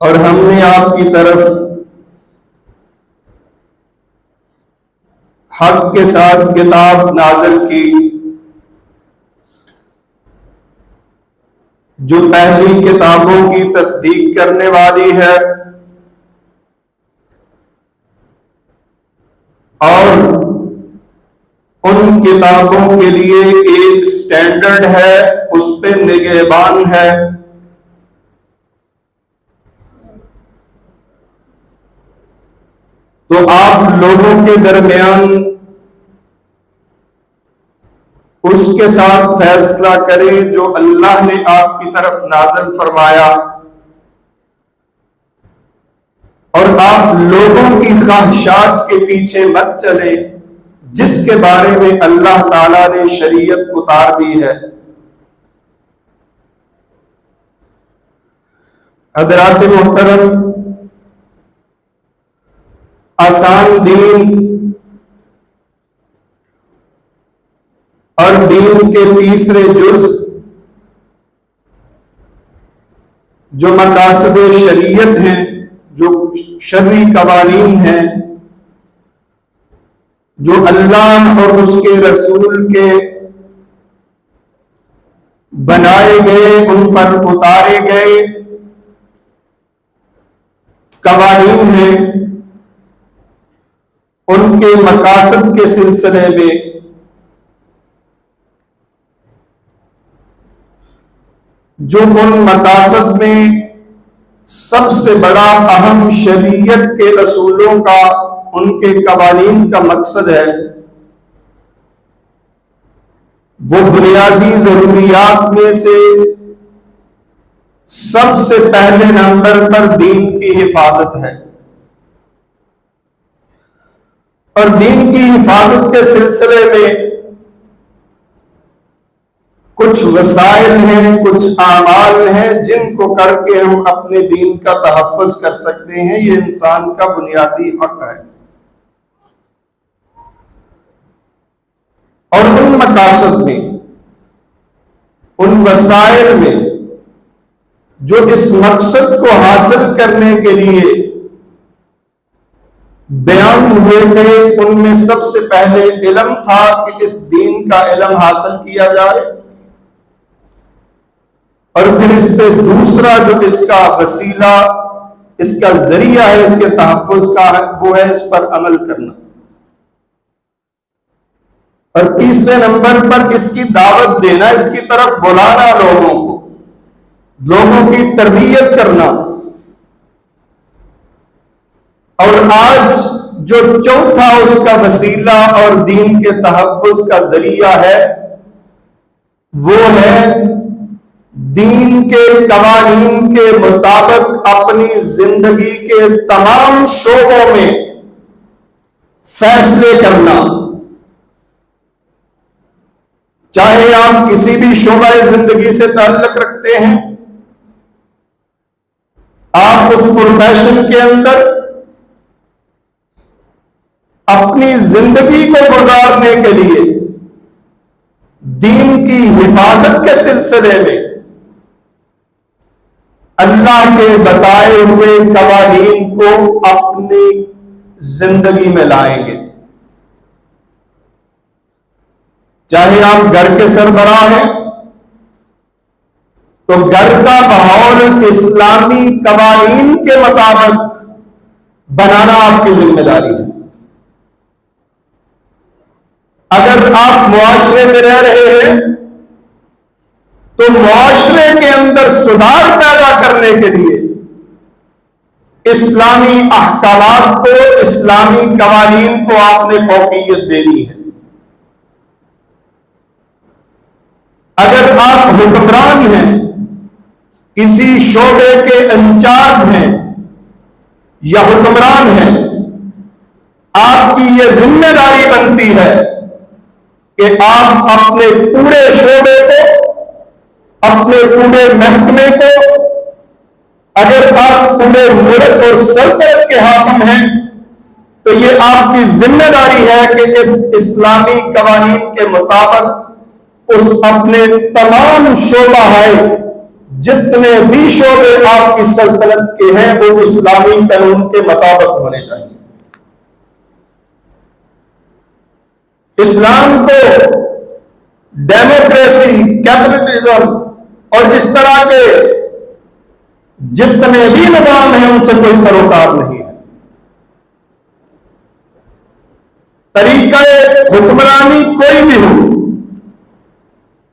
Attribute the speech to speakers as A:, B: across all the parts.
A: और हमने आपकी तरफ हक के साथ किताब नाज़िल की जो पहली किताबों की तस्दीक करने वाली है और उन किताबों के लिए एक स्टैंडर्ड है, उस पे निगहबान है। तो आप लोगों के दरमियान उसके साथ फैसला करें जो अल्लाह ने आपकी तरफ नाज़िल फरमाया और आप लोगों की ख्वाहिशात के पीछे मत चले जिसके बारे में अल्लाह ताला ने शरीयत उतार दी है। हज़रात मोहतरम, आसान दीन और दीन के तीसरे जुज जो मकासद शरीयत हैं, जो शरई कवानीन हैं, जो अल्लाह और उसके रसूल के बनाए गए, उन पर उतारे गए कवानीन हैं, उनके मकासद के सिलसिले में जो उन मकासद में सबसे बड़ा अहम शरीयत के असूलों का, उनके कवानीन का मकसद है, वो बुनियादी जरूरियात में से सबसे पहले नंबर पर दीन की हिफाजत है। और दीन की हिफाजत के सिलसिले में कुछ वसाइल हैं, कुछ आमाल हैं जिनको करके हम अपने दीन का तहफ़्फ़ुज़ कर सकते हैं। ये इंसान का बुनियादी हक है। और उन मकासद में, उन वसाइल में जो इस मकसद को हासिल करने के लिए बयान हुए थे, उनमें सबसे पहले इल्म था कि इस दीन का इल्म हासिल किया जाए, और फिर इस पे दूसरा जो इसका वसीला, इसका जरिया है इसके तहफ़्फ़ुज़ का, वो है इस पर अमल करना। और तीसरे नंबर पर इसकी दावत देना, इसकी तरफ बुलाना, लोगों की तरबियत करना। और आज जो चौथा उसका वसीला और दीन के तहफ़्फ़ुज़ का जरिया है, वो है दीन के कवानीन के मुताबिक अपनी जिंदगी के तमाम शोबों में फैसले करना। चाहे आप किसी भी शोबा जिंदगी से ताल्लुक रखते हैं, आप उस प्रोफेशन के अंदर अपनी जिंदगी को गुजारने के लिए दीन की हिफाजत के सिलसिले में अल्लाह के बताए हुए कवानीन को अपनी जिंदगी में लाएंगे। चाहे आप घर के सरबराह हैं तो घर का माहौल इस्लामी कवानीन के मुताबिक बनाना आपकी जिम्मेदारी है। अगर आप मुआशरे में रह रहे हैं तो मुआशरे के अंदर सुधार पैदा करने के लिए इस्लामी अहकामात को, इस्लामी कवानीन को आपने फौकियत देनी है। अगर आप हुक्मरान हैं, किसी शोबे के इंचार्ज हैं या हुक्मरान हैं, आपकी यह जिम्मेदारी बनती है कि आप अपने पूरे शोबे को, अपने पूरे महकमे को, अगर आप पूरे मुल्क और सल्तनत के हाकिम हैं तो ये आपकी जिम्मेदारी है कि इस इस्लामी कवानीन के मुताबिक उस अपने तमाम शोबा है, जितने भी शोबे आपकी सल्तनत के हैं, वो इस्लामी कानून के मुताबिक होने चाहिए। इस्लाम को डेमोक्रेसी, कैपिटलिज्म और इस तरह के जितने भी निजाम हैं उनसे कोई सरोकार नहीं है। तरीका हुक्मरानी कोई भी हो,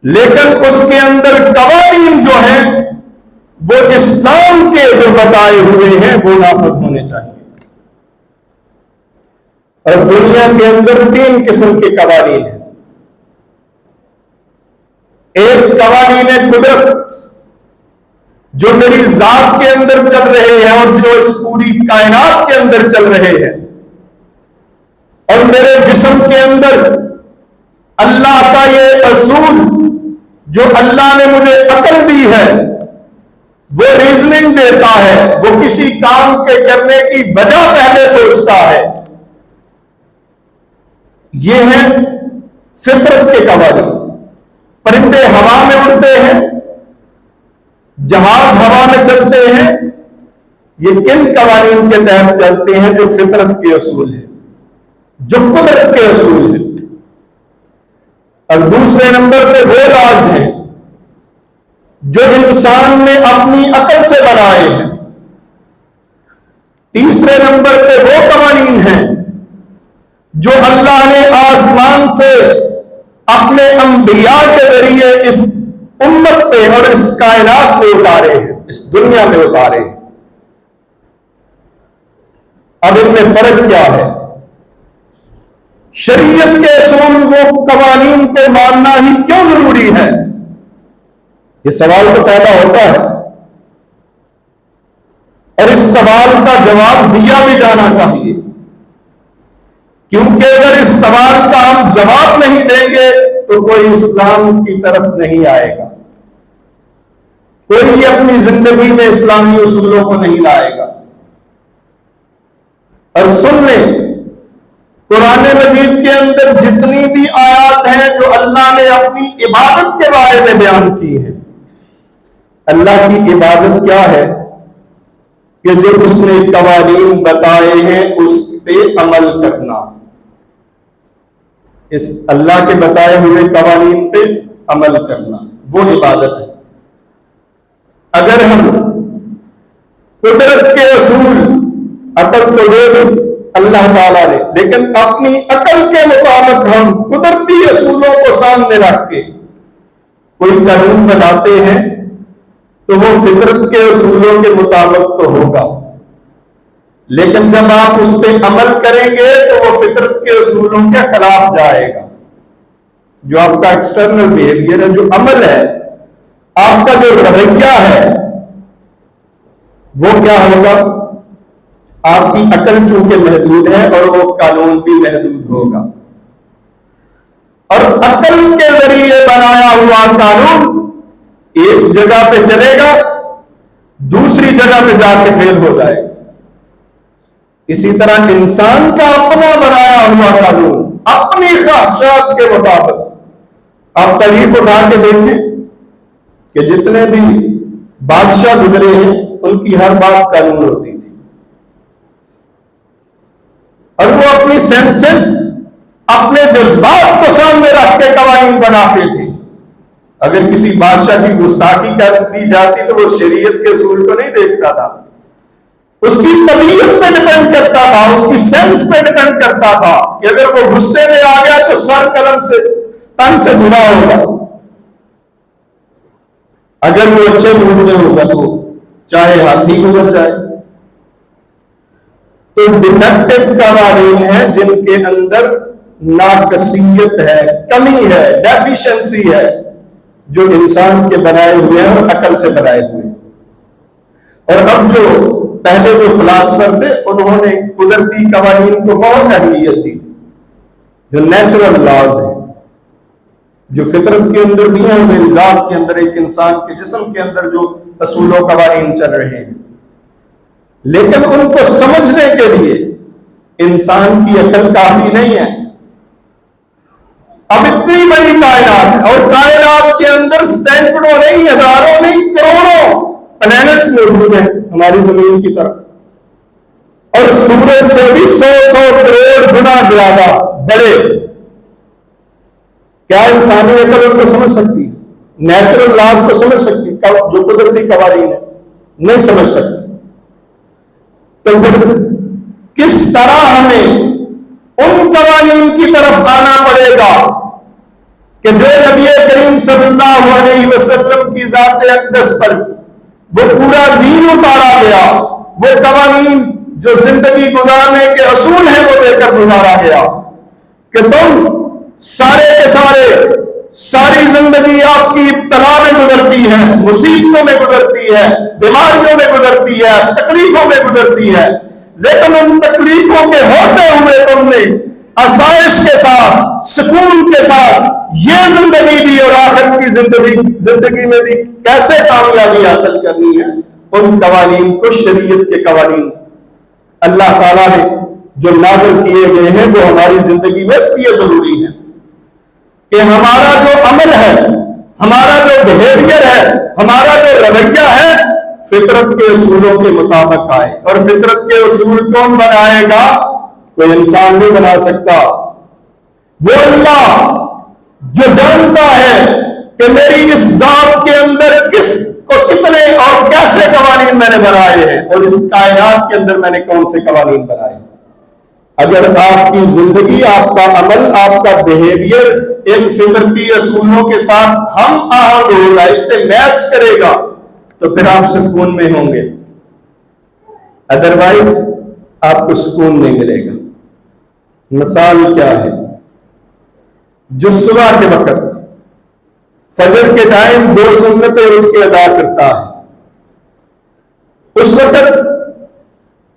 A: लेकिन उसके अंदर कवानीन जो है वो इस्लाम के जो बताए हुए हैं वो नाफिज होने चाहिए। और दुनिया के अंदर 3 किस्म के कवानीन हैं। एक कवानीन है कुदरत, जो मेरी जात के अंदर चल रहे हैं और जो इस पूरी कायनात के अंदर चल रहे हैं, और मेरे जिस्म के अंदर अल्लाह का ये असूल जो अल्लाह ने मुझे अकल दी है, वो रीजनिंग देता है, वो किसी काम के करने की वजह पहले सोचता है। ये है फितरत के कवानीन। परिंदे हवा में उड़ते हैं, जहाज हवा में चलते हैं, ये किन कवानीन के तहत चलते हैं? जो फितरत के असूल है, जो कुदरत के असूल है। और दूसरे नंबर पे वो राज हैं जो इंसान ने अपनी अकल से बनाए हैं। तीसरे नंबर पे वो कवानीन हैं जो अल्लाह ने आसमान से अपने अंबिया के जरिए इस उम्मत पे और इस कायनात में उतारे हैं, इस दुनिया में उतारे हैं। अब इनमें फर्क क्या है? शरीयत के असूल, वो कवानीन को मानना ही क्यों जरूरी है? ये सवाल तो पैदा होता है और इस सवाल का जवाब दिया भी जाना चाहिए। क्योंकि अगर इस सवाल का हम जवाब नहीं देंगे तो कोई इस्लाम की तरफ नहीं आएगा, कोई अपनी जिंदगी में इस्लामी उसूलों को नहीं लाएगा। और सुन लें, कुरान मजीद के अंदर जितनी भी आयत हैं जो अल्लाह ने अपनी इबादत के बारे में बयान की है, अल्लाह की इबादत क्या है कि जो उसने कवानीन बताए हैं उस पे अमल करना, इस अल्लाह के बताए हुए कवानीन पे अमल करना, वो इबादत है। अगर हम कुदरत के असूल, अकल तो दे दी अल्लाह ताला ने, लेकिन अपनी अकल के मुताबिक हम कुदरती असूलों को सामने रख के कोई कानून बनाते हैं तो वो फितरत के असूलों के मुताबिक तो होगा, लेकिन जब आप उस पर अमल करेंगे तो वो फितरत के असूलों के खिलाफ जाएगा। जो आपका एक्सटर्नल बिहेवियर है, जो अमल है, आपका जो रवैया है, वो क्या होगा? आपकी अकल चूंकि महदूद है और वो कानून भी महदूद होगा, और अकल के जरिए बनाया हुआ कानून एक जगह पे चलेगा, दूसरी जगह पे जाके फेल हो जाएगा। इसी तरह इंसान का अपना बनाया हुआ कानून अपनी ख्वाहिशात के मुताबिक, आप तारीफ उठा के देखें कि जितने भी बादशाह गुजरे हैं उनकी हर बात कानून होती थी, और वो अपनी सेंसेस, अपने जज्बात को सामने रख के कवानीन बनाते थे। अगर किसी बादशाह की गुस्ताखी कर दी जाती तो वो शरीयत के असूल को नहीं देखता था, उसकी तबीयत पे डिपेंड करता था, उसकी सेंस पे डिपेंड करता था कि अगर वो गुस्से में आ गया तो सर कलम से, तन से जुड़ा होगा, अगर वो अच्छे मूड में होगा तो चाहे हाथी गुजर जाए। तो डिफेक्टिव कवानीन है जिनके अंदर नाकसियत है, कमी है, डेफिशिएंसी है, जो इंसान के बनाए हुए हैं और अकल से बनाए हुए हैं। और अब जो पहले जो फिलासफर थे उन्होंने कुदरती कवानीन को बहुत अहमियत दी, जो नेचुरल लॉज है, जो फितरत के अंदर भी है, मेरी जात के अंदर, एक इंसान के जिस्म के अंदर जो असूलों कवानीन चल रहे हैं, लेकिन उनको समझने के लिए इंसान की अकल काफी नहीं है। अब इतनी बड़ी कायनात है और कायनात के अंदर सैकड़ों नहीं, हजारों नहीं, करोड़ों प्लैनेट्स मौजूद हैं हमारी जमीन की तरह, और सूरज से भी 100 करोड़ गुना ज्यादा बड़े। क्या इंसानी अकल उनको समझ सकती है? नेचुरल लॉज को समझ सकती? जो कुदरती कवानीन है नहीं समझ सकती। तो फिर किस तरह हमें उन कवानीन की तरफ आना पड़ेगा कि जो नबी करीम सल्लल्लाहु अलैहि वसल्लम की ज़ात अक़दस पर वो पूरा दीन उतारा गया, वो कवानीन जो जिंदगी गुजारने के असूल हैं वो देकर गुजारा गया कि तुम सारे के सारे, सारी जिंदगी आपकी इब्तला में गुजरती है, मुसीबतों में गुजरती है, बीमारियों में गुजरती है, तकलीफों में गुजरती है, लेकिन उन तकलीफों के होते हुए तुमने आसाइश के साथ, सुकून के साथ ये जिंदगी भी और आखिर की जिंदगी में भी कैसे कामयाबी हासिल करनी है, उन कवानीन को, शरीयत के कवानीन अल्लाह ताला ने जो नाज़िल किए गए हैं, जो हमारी जिंदगी में इसलिए जरूरी है कि हमारा जो अमल है, हमारा जो बिहेवियर है, हमारा जो रवैया है, फितरत के असूलों के मुताबिक आए। और फितरत के असूल कौन बनाएगा? कोई इंसान नहीं बना सकता। वो अल्लाह जो जानता है कि मेरी इस जात के अंदर कितने और कैसे कवानीन मैंने बनाए हैं, और इस कायनात के अंदर मैंने कौन से कवानीन बनाए। अगर आपकी जिंदगी, आपका अमल, आपका बिहेवियर इन फितरती असूलों के साथ हम आहंग होगा, इससे मैच करेगा, तो फिर आप सुकून में होंगे, अदरवाइज आपको सुकून नहीं मिलेगा। मिसाल क्या है? जो सुबह के वक्त फजर के टाइम 2 सुन्नतें उठ के अदा करता है, उस वक्त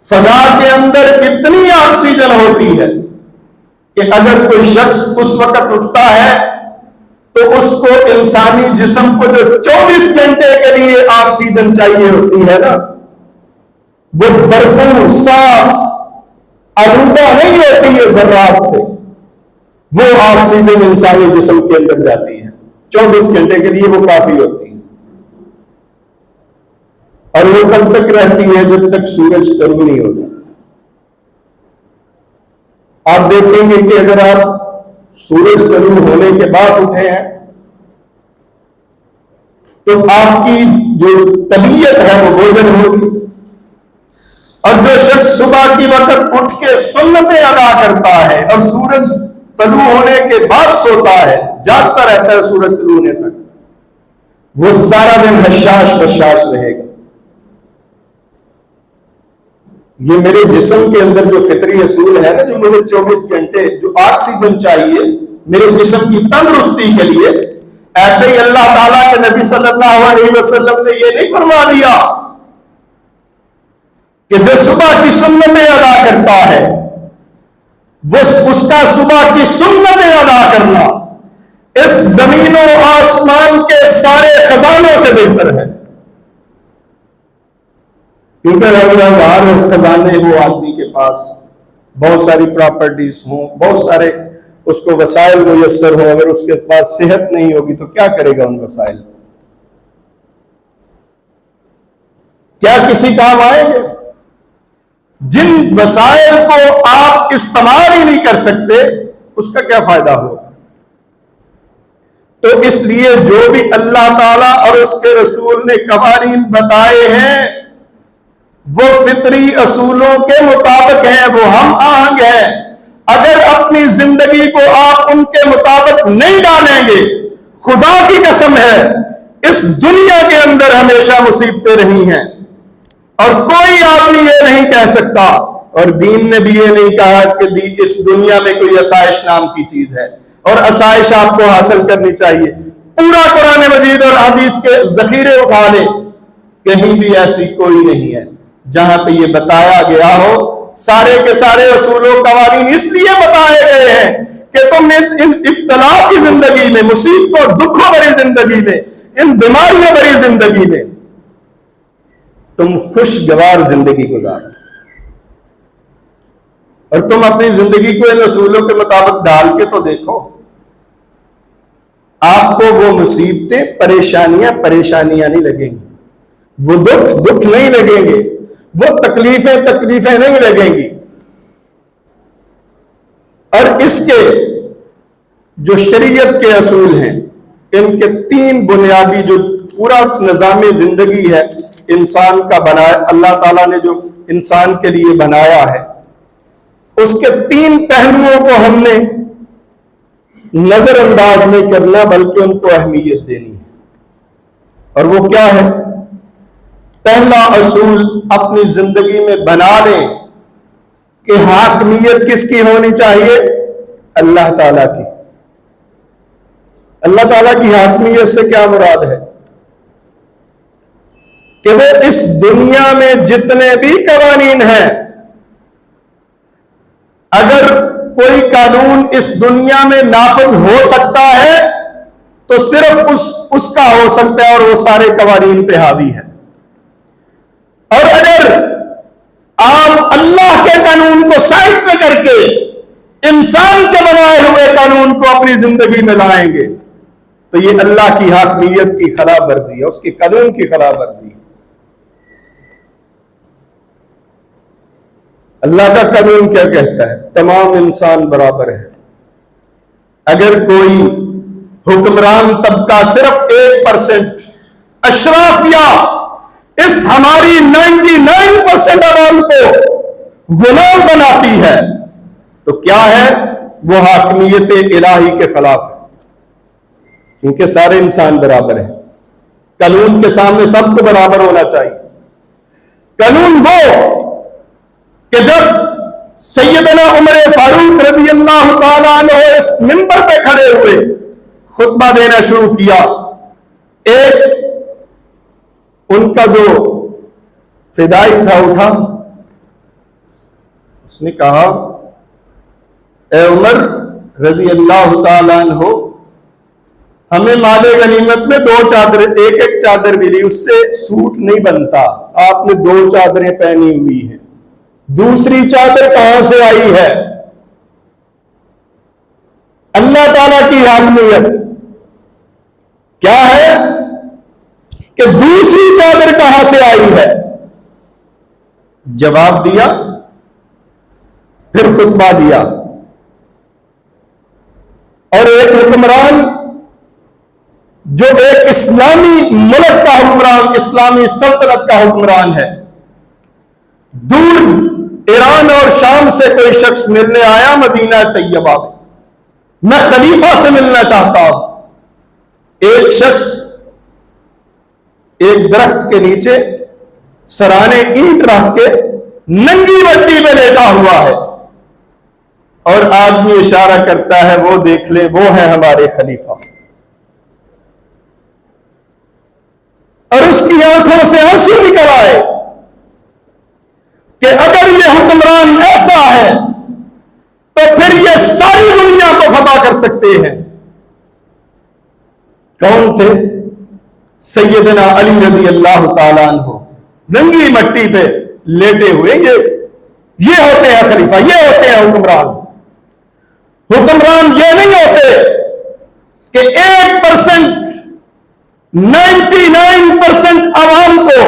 A: फजा के अंदर इतनी ऑक्सीजन होती है कि अगर कोई शख्स उस वक्त उठता है तो उसको इंसानी जिस्म को जो 24 घंटे के लिए ऑक्सीजन चाहिए होती है ना, वो भरपूर साफ आलूदा नहीं होती है जर्रात से, वो ऑक्सीजन इंसानी जिस्म के अंदर जाती है। 24 घंटे के लिए वो काफी होती है और वो कब तक रहती है? जब तक सूरज तरू नहीं होता। आप देखेंगे कि अगर आप सूरज तरू होने के बाद उठे हैं तो आपकी जो तबीयत है वो भोजन होगी। और जो शख्स सुबह की वक्त उठ के सुन्नतें अदा करता है और सूरज तलू होने के बाद सोता है, जागता रहता है सूरज तलू होने तक, वो सारा दिन हशाश बशाश रहेगा। ये मेरे जिस्म के अंदर जो फितरी असूल है ना, जो मुझे 24 घंटे जो ऑक्सीजन चाहिए मेरे जिस्म की तंदुरुस्ती के लिए, ऐसे ही अल्लाह ताला के नबी सल्लल्लाहु अलैहि वसल्लम ने ये नहीं फरमा दिया कि जो सुबह की सुन्नतें अदा करता है वो उसका सुबह की सुन्नतें अदा करना इस जमीनों आसमान के सारे खजानों से बेहतर है। क्योंकि हर खजाने हो आदमी के पास, बहुत सारी प्रॉपर्टीज हो, बहुत सारे उसको वसाइल मुयस्सर हो, अगर उसके पास सेहत नहीं होगी तो क्या करेगा उन वसाइल को? क्या किसी काम आएंगे? जिन वसाइल को आप इस्तेमाल ही नहीं कर सकते उसका क्या फायदा होगा? तो इसलिए जो भी अल्लाह ताला और उसके रसूल ने कवानीन बताए हैं वो फितरी असूलों के मुताबिक है, वो हम आहंग है। अगर अपनी जिंदगी को आप उनके मुताबिक नहीं डालेंगे, खुदा की कसम है इस दुनिया के अंदर हमेशा मुसीबतें रही हैं और कोई आदमी ये नहीं कह सकता, और दीन ने भी ये नहीं कहा कि इस दुनिया में कोई आसाइश नाम की चीज है और आसाइश आपको हासिल करनी चाहिए। पूरा कुरान मजीद और हदीस के जखीरे उठा ले, कहीं भी ऐसी कोई नहीं है जहां पे ये बताया गया हो। सारे के सारे असूलों कवानीन इसलिए बताए गए हैं कि तुम इन इब्तला की जिंदगी में, मुसीबतों दुखों भरी जिंदगी में, इन बीमारियों भरी जिंदगी में तुम खुशगवार जिंदगी गुजारो और तुम अपनी जिंदगी को इन असूलों के मुताबिक डाल के तो देखो, आपको वो मुसीबतें परेशानियां नहीं लगेंगी, वो दुख नहीं लगेंगे, वो तकलीफें नहीं लगेंगी। और इसके जो शरीयत के असूल हैं, इनके 3 बुनियादी जो पूरा निज़ाम जिंदगी है इंसान का बनाया, अल्लाह ताला ने जो इंसान के लिए बनाया है, उसके 3 पहलुओं को हमने नजरअंदाज नहीं करना बल्कि उनको अहमियत देनी है। और वो क्या है? पहला असूल अपनी जिंदगी में बना लें कि हाकमियत किसकी होनी चाहिए? अल्लाह ताला की। अल्लाह ताला की हाकमियत से क्या मुराद है? कि वो इस दुनिया में जितने भी कवानीन हैं, अगर कोई कानून इस दुनिया में नाफिज हो सकता है तो सिर्फ उसका हो सकता है और वो सारे कवानीन पे हावी है। और अगर आप अल्लाह के कानून को साइड पे करके इंसान के बनाए हुए कानून को अपनी जिंदगी में लाएंगे तो ये अल्लाह की हाकमियत की खिलाफ वर्जी है, उसके कानून की खिलाफ वर्जी है। अल्लाह का कानून क्या कहता है? तमाम इंसान बराबर है। अगर कोई हुक्मरान तबका सिर्फ 1% अशराफिया इस हमारी 99% आवाम को गुलाम बनाती है तो क्या है? वो हाकमियत इलाही के खिलाफ है, क्योंकि सारे इंसान बराबर हैं। कानून के सामने सबको बराबर होना चाहिए। कानून वो कि जब सैयदना उमर फारूक रज़ी अल्लाह ताला अन्हु इस मिंबर पे खड़े हुए खुतबा देना शुरू किया, एक उनका जो फिदाई था उठा, उसने कहा, ए उमर रजी अल्लाह ताला अन्हो, हमें माले गनीमत में 2 चादरें, एक चादर मिली, उससे सूट नहीं बनता, आपने 2 चादरें पहनी हुई हैं, दूसरी चादर कहां से आई है? अल्लाह ताला की हाकमियत क्या है कि दूसरी चादर कहां से आई है? जवाब दिया, फिर खुतबा दिया, और एक हुक्मरान जो एक इस्लामी मुल्क का हुक्मरान, इस्लामी सल्तनत का हुक्मरान है, दूर ईरान और शाम से कोई शख्स मिलने आया मदीना तैयबा में, मैं खलीफा से मिलना चाहता हूं। एक शख्स एक दरख्त के नीचे सराने ईंट रख के नंगी मट्टी पे लेटा हुआ है, और आदमी इशारा करता है, वो देख ले, वो है हमारे खलीफा, और उसकी आंखों से आंसू निकल आए कि अगर ये हुक्मरान ऐसा है तो फिर ये सारी दुनिया को फतह कर सकते हैं। कौन थे? सैयदना अली रज़ी अल्लाह ताला अन्हु, नंगी मट्टी पे लेटे हुए। ये होते हैं खलीफा, ये होते हैं हुक्मरान। हुक्मरान ये नहीं होते कि 1%, 99% आवाम को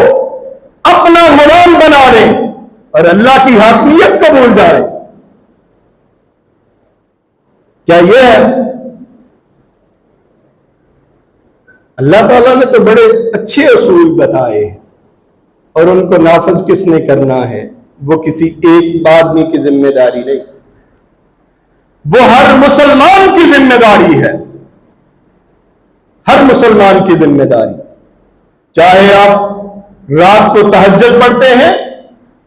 A: अपना गुलाम बना लें और अल्लाह की हाकमियत को भूल जाए। क्या यह है? अल्लाह ताला ने तो बड़े अच्छे उसूल बताए हैं, और उनको नाफज किसने करना है? वो किसी एक आदमी की जिम्मेदारी नहीं, वो हर मुसलमान की जिम्मेदारी है, हर मुसलमान की जिम्मेदारी। चाहे आप रात को तहज्जुद पढ़ते हैं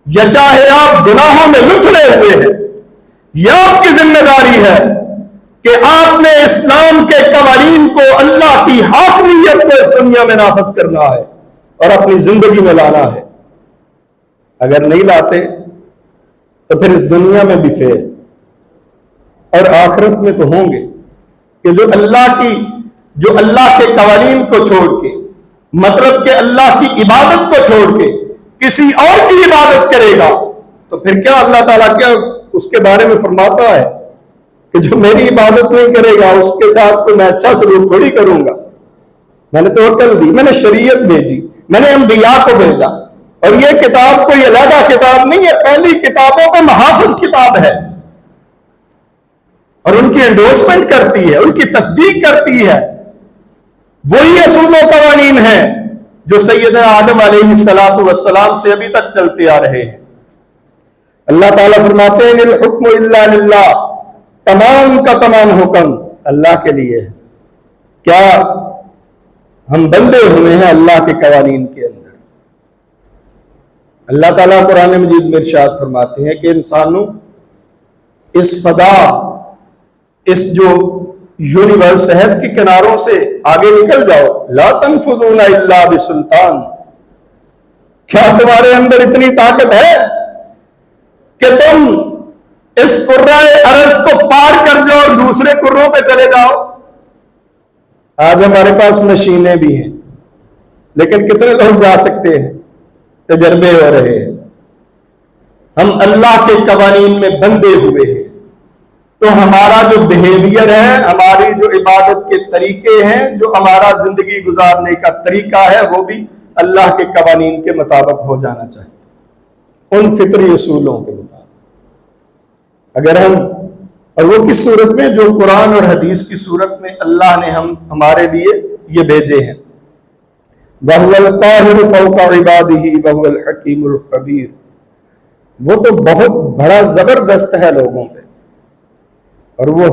A: या चाहे आप गुनाहों में लुथड़े हुए हैं, यह आपकी जिम्मेदारी है कि आपने इस्लाम के कवानीन को, अल्लाह की हाकमियत को इस दुनिया में नाफज करना है और अपनी जिंदगी में लाना है। अगर नहीं लाते तो फिर इस दुनिया में भी फेल और आखिरत में तो होंगे कि जो अल्लाह के कवानीन को छोड़ के, मतलब कि अल्लाह की इबादत को छोड़ के किसी और की इबादत करेगा, तो फिर क्या अल्लाह ताला क्या उसके बारे में फरमाता है कि जो मेरी इबादत नहीं करेगा उसके साथ तो मैं अच्छा सलूक थोड़ी करूंगा। मैंने तो अकल दी, मैंने शरीयत भेजी, मैंने अंबिया को भेजा, और ये किताब कोई अलग किताब नहीं है, पहली किताबों का महाफिज किताब है, और उनकी एंडोर्समेंट करती है, उनकी तस्दीक करती है। वही असूल व कवानीन है जो सैयदना आदम अलैहिस्सलातु वस्सलाम से अभी तक चलते आ रहे हैं। अल्लाह ताला फरमाते हैं, निल हुक्म इल्ला लिल्लाह, तमाम का तमाम हुक्म अल्लाह के लिए है। क्या हम बंदे हुए हैं अल्लाह के कवानीन के अंदर? अल्लाह ताला कुरान मजीद में इरशाद फरमाते हैं कि इंसानों, इस फदा, इस जो यूनिवर्स है, इसके किनारों से आगे निकल जाओ। ला तनफुज़ूना इल्ला बिसुल्तान, क्या तुम्हारे अंदर इतनी ताकत है कि तुम इस कुर्राए अरज को पार कर जाओ और दूसरे कुर्रों पे चले जाओ? आज हमारे पास मशीनें भी हैं, लेकिन कितने लोग जा सकते हैं? तजर्बे हो रहे हैं। हम अल्लाह के कवानीन में बंधे हुए हैं, तो हमारा जो बिहेवियर है, हमारी जो इबादत के तरीके हैं, जो हमारा जिंदगी गुजारने का तरीका है, वो भी अल्लाह के कवानीन के मुताबिक हो जाना चाहिए, उन फितरी उसूलों के मुताबिक। अगर हम, और वो किस सूरत में? जो कुरान और हदीस की सूरत में अल्लाह ने हमारे लिए ये भेजे हैं। वहुवल काहिरु फौका इबादिही वहुवल हकीमुल खबीर, वो तो बहुत बड़ा जबरदस्त है लोगों पे, और वो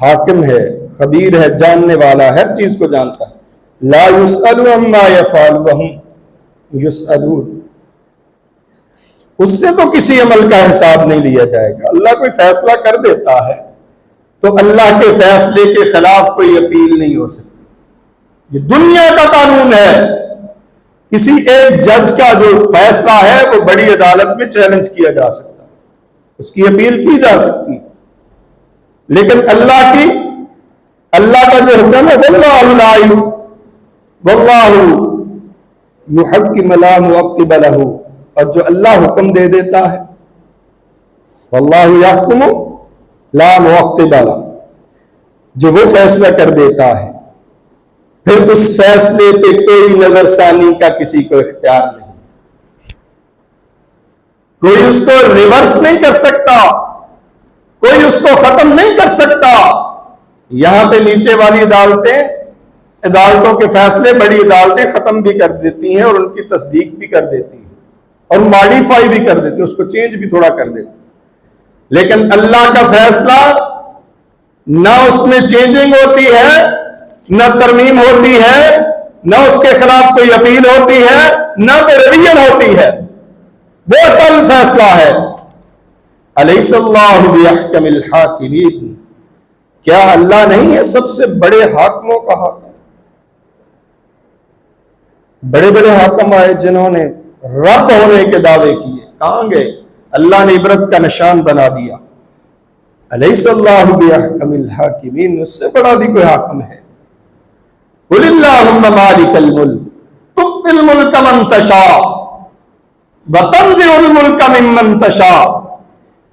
A: हाकिम है, खबीर है, जानने वाला, हर चीज को जानता है। ला युसअलु अम्मा यफअलु वहुम युसअलून, उससे तो किसी अमल का हिसाब नहीं लिया जाएगा। अल्लाह कोई फैसला कर देता है तो अल्लाह के फैसले के खिलाफ कोई अपील नहीं हो सकती। ये दुनिया का कानून है। किसी एक जज का जो फैसला है वो बड़ी अदालत में चैलेंज किया जा सकता है, उसकी अपील की जा सकती है। लेकिन अल्लाह का जो हुक्म है, वल्लाहु युहक्किमु ला मुअक्किब लहू, और जो अल्लाह हुक्म दे देता है, वल्लाहु यहकुमु ला मुअक्किब लहू, जो वो फैसला कर देता है फिर उस फैसले पे कोई नजरसानी का किसी को इख्तियार नहीं, कोई उसको रिवर्स नहीं कर सकता, कोई उसको खत्म नहीं कर सकता। यहां पे नीचे वाली अदालतों के फैसले बड़ी अदालतें खत्म भी कर देती हैं और उनकी तस्दीक भी कर देती हैं और मॉडिफाई भी कर देती हैं, उसको चेंज भी थोड़ा कर देती हैं। लेकिन अल्लाह का फैसला ना उसमें चेंजिंग होती है, ना तरमीम होती है, ना उसके खिलाफ कोई अपील होती है, ना कोई रिवीजन होती है, वो अटल फैसला है। अलैहिस्सलाहु बिअहकमिल हाकिमीन, क्या अल्लाह नहीं है सबसे बड़े हाकिमों का हाकिम? बड़े बड़े हाकिम आए जिन्होंने रब होने के दावे किए, कहां गए? अल्लाह ने इबरत का निशान बना दिया। अलैहिस्सलाहु बिअहकमिल हाकिमीन, उससे बड़ा भी कोई हाकिम है? कुलिल्लाहुम्मा मालिकल मुल्क तु'तिल मुल्क मन तशा व तंज़िउल मुल्क मिम्मन तशा,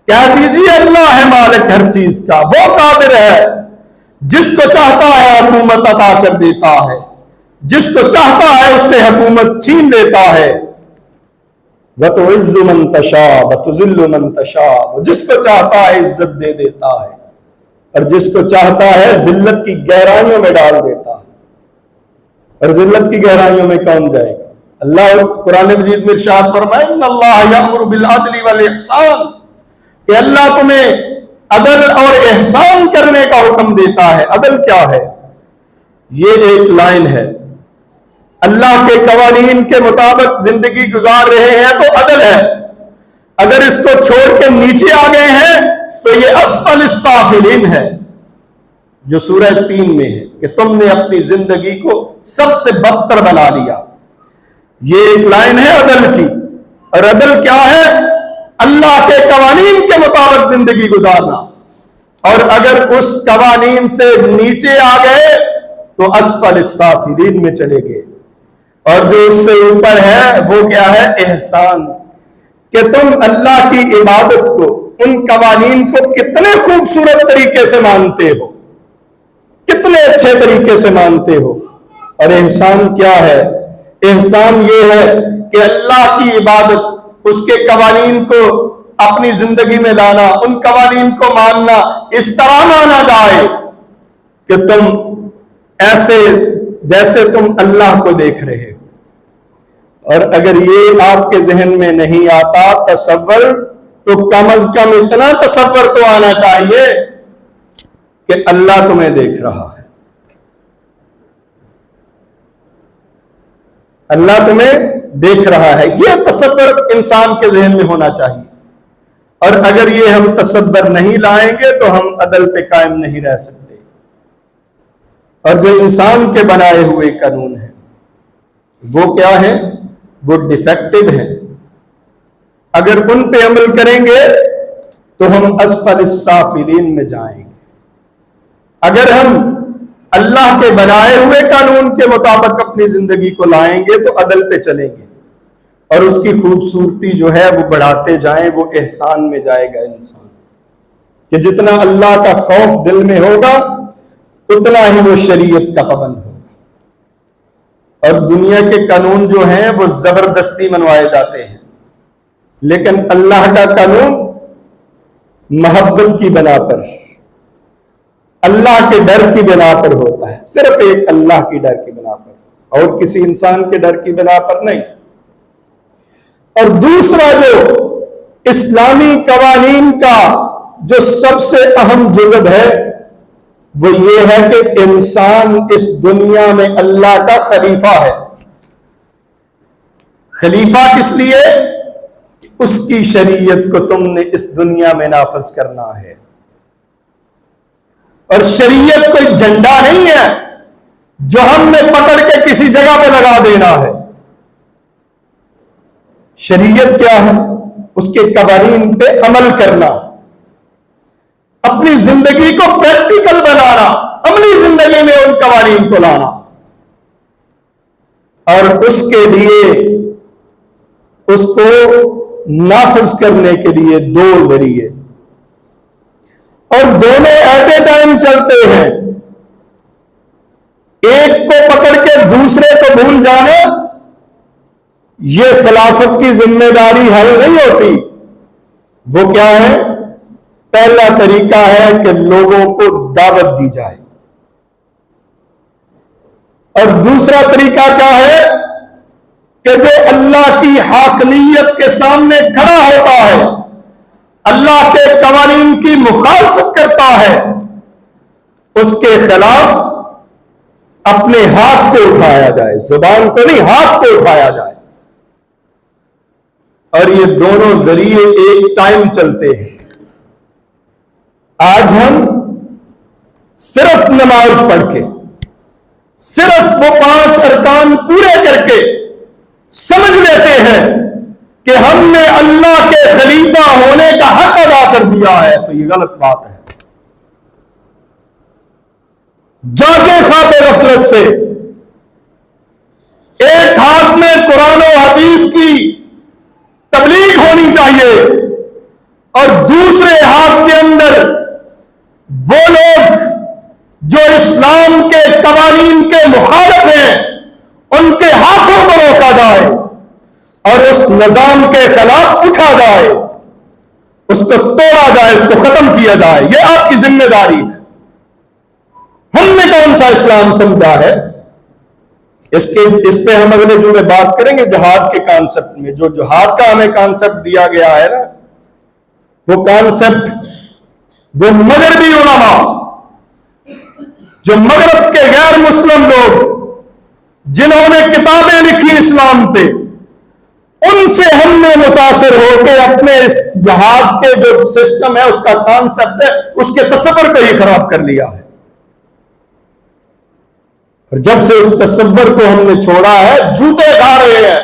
A: कह दीजिए अल्लाह है मालिक हर चीज का, वो कादिर है, जिसको चाहता है हुकूमत अता कर देता है, जिसको चाहता है उससे हुकूमत छीन लेता है। व तुइज़्ज़ु मन तशा व तुज़िल्लु मन तशा, वो जिसको चाहता है इज्जत दे देता है और जिसको चाहता है जिल्लत की गहराइयों में डाल देता है। और जिल्लत की गहराइयों में कौन जाएगा? अल्लाह कुरान मजीद में इरशाद फरमाए, इन्नल्लाह यअमुरु बिल अदलि वल इहसान, कि अल्लाह तुम्हें अदल और एहसान करने का हुक्म देता है। अदल क्या है? ये एक लाइन है, अल्लाह के कवानीन के मुताबिक जिंदगी गुजार रहे हैं तो अदल है, अगर इसको छोड़ के नीचे आ गए हैं तो ये अस्फल साफिलीन है, जो सूरह 3 में है कि तुमने अपनी जिंदगी को सबसे बदतर बना लिया। ये एक लाइन है अदल की। और अदल क्या है? अल्लाह के कवानीन के मुताबिक जिंदगी गुजारना, और अगर उस कवानीन से नीचे आ गए तो अस्फल साफिलीन में चले गए। और जो उससे ऊपर है वो क्या है? एहसान, कि तुम अल्लाह की इबादत को, उन कवानीन को कितने खूबसूरत तरीके से मानते हो, कितने अच्छे तरीके से मानते हो। और एहसान क्या है? एहसान ये है कि अल्लाह की इबादत, उसके कवानीन को अपनी जिंदगी में लाना, उन कवानीन को मानना, इस तरह माना जाए कि तुम ऐसे जैसे तुम अल्लाह को देख रहे हो। और अगर ये आपके जहन में नहीं आता तसव्वुर, तो कम अज कम इतना तसव्वुर तो आना चाहिए कि अल्लाह तुम्हें देख रहा है, अल्लाह तुम्हें देख रहा है। यह तसव्वुर इंसान के जहन में होना चाहिए। और अगर ये हम तसव्वुर नहीं लाएंगे तो हम अदल पे कायम नहीं रह सकते। और जो इंसान के बनाए हुए कानून हैं वो क्या है? वो डिफेक्टिव है। अगर उन पे अमल करेंगे तो हम अस्फल साफिलीन में जाएंगे। अगर हम अल्लाह के बनाए हुए कानून के मुताबिक अपनी जिंदगी को लाएंगे तो अदल पे चलेंगे और उसकी खूबसूरती जो है वो बढ़ाते जाएं, वो एहसान में जाएगा इंसान, कि जितना अल्लाह का खौफ दिल में होगा उतना ही वो शरीयत का पाबंद होगा। और दुनिया के कानून जो हैं वो जबरदस्ती मनवाए जाते हैं, लेकिन अल्लाह का कानून मोहब्बत की बिना पर, अल्लाह के डर की बिना पर होता है, सिर्फ एक अल्लाह की डर की बिना पर, और किसी इंसान के डर की बिना पर नहीं। और दूसरा जो इस्लामी कवानीन का जो सबसे अहम जुज़व है वो ये है कि इंसान इस दुनिया में अल्लाह का खलीफा है। खलीफा किस लिए? उसकी शरीयत को तुमने इस दुनिया में नाफिज करना है। और शरीयत कोई झंडा नहीं है जो हमने पकड़ के किसी जगह पे लगा देना है। शरीयत क्या है? उसके कवानीन पे अमल करना। अपनी जिंदगी को प्रैक्टिकल बनाना, अमली जिंदगी में उन कवानीन को लाना, और उसके लिए उसको नाफिज करने के लिए दो जरिए, और दोनों एट ए टाइम चलते हैं। एक को पकड़ के दूसरे को भूल जाना, यह खिलाफत की जिम्मेदारी हल नहीं होती। वो क्या है? पहला तरीका है कि लोगों को दावत दी जाए, और दूसरा तरीका क्या है कि जो अल्लाह की हाकमियत के सामने खड़ा होता है, अल्लाह के कवानीन की मुखालफत करता है, उसके खिलाफ अपने हाथ को उठाया जाए, जुबान को नहीं, हाथ को उठाया जाए। और ये दोनों जरिए एक टाइम चलते हैं। आज हम सिर्फ नमाज पढ़ के, सिर्फ वो 5 अरकान पूरे करके समझ लेते हैं कि हमने अल्लाह के खलीफा होने का हक अदा कर दिया है, तो ये गलत बात है। जागे ख्वाबे गफलत से, एक हाथ में कुरान और हदीस की तबलीग होनी चाहिए, और दूसरे हाथ के अंदर वो लोग जो इस्लाम के कवानीन के मुखालिफ हैं, उनके हाथों को रोका जाए और उस निजाम के खिलाफ उठा जाए, उसको तोड़ा जाए, उसको खत्म किया जाए। यह आपकी जिम्मेदारी है। हमने कौन सा इस्लाम समझा है, इस पे हम अगले जुमे बात करेंगे। जिहाद के कॉन्सेप्ट में जो जिहाद का हमें कॉन्सेप्ट दिया गया है ना, वो कॉन्सेप्ट वो मगरबी उलमा, जो मगरब के गैर मुस्लिम लोग जिन्होंने किताबें लिखी इस्लाम पे, उनसे हमने मुतासिर होकर अपने इस जिहाद के जो सिस्टम है, उसका कॉन्सेप्ट है, उसके तसव्वुर को ही खराब कर लिया है। और जब से उस तसव्वुर को हमने छोड़ा है, जूते खा रहे हैं।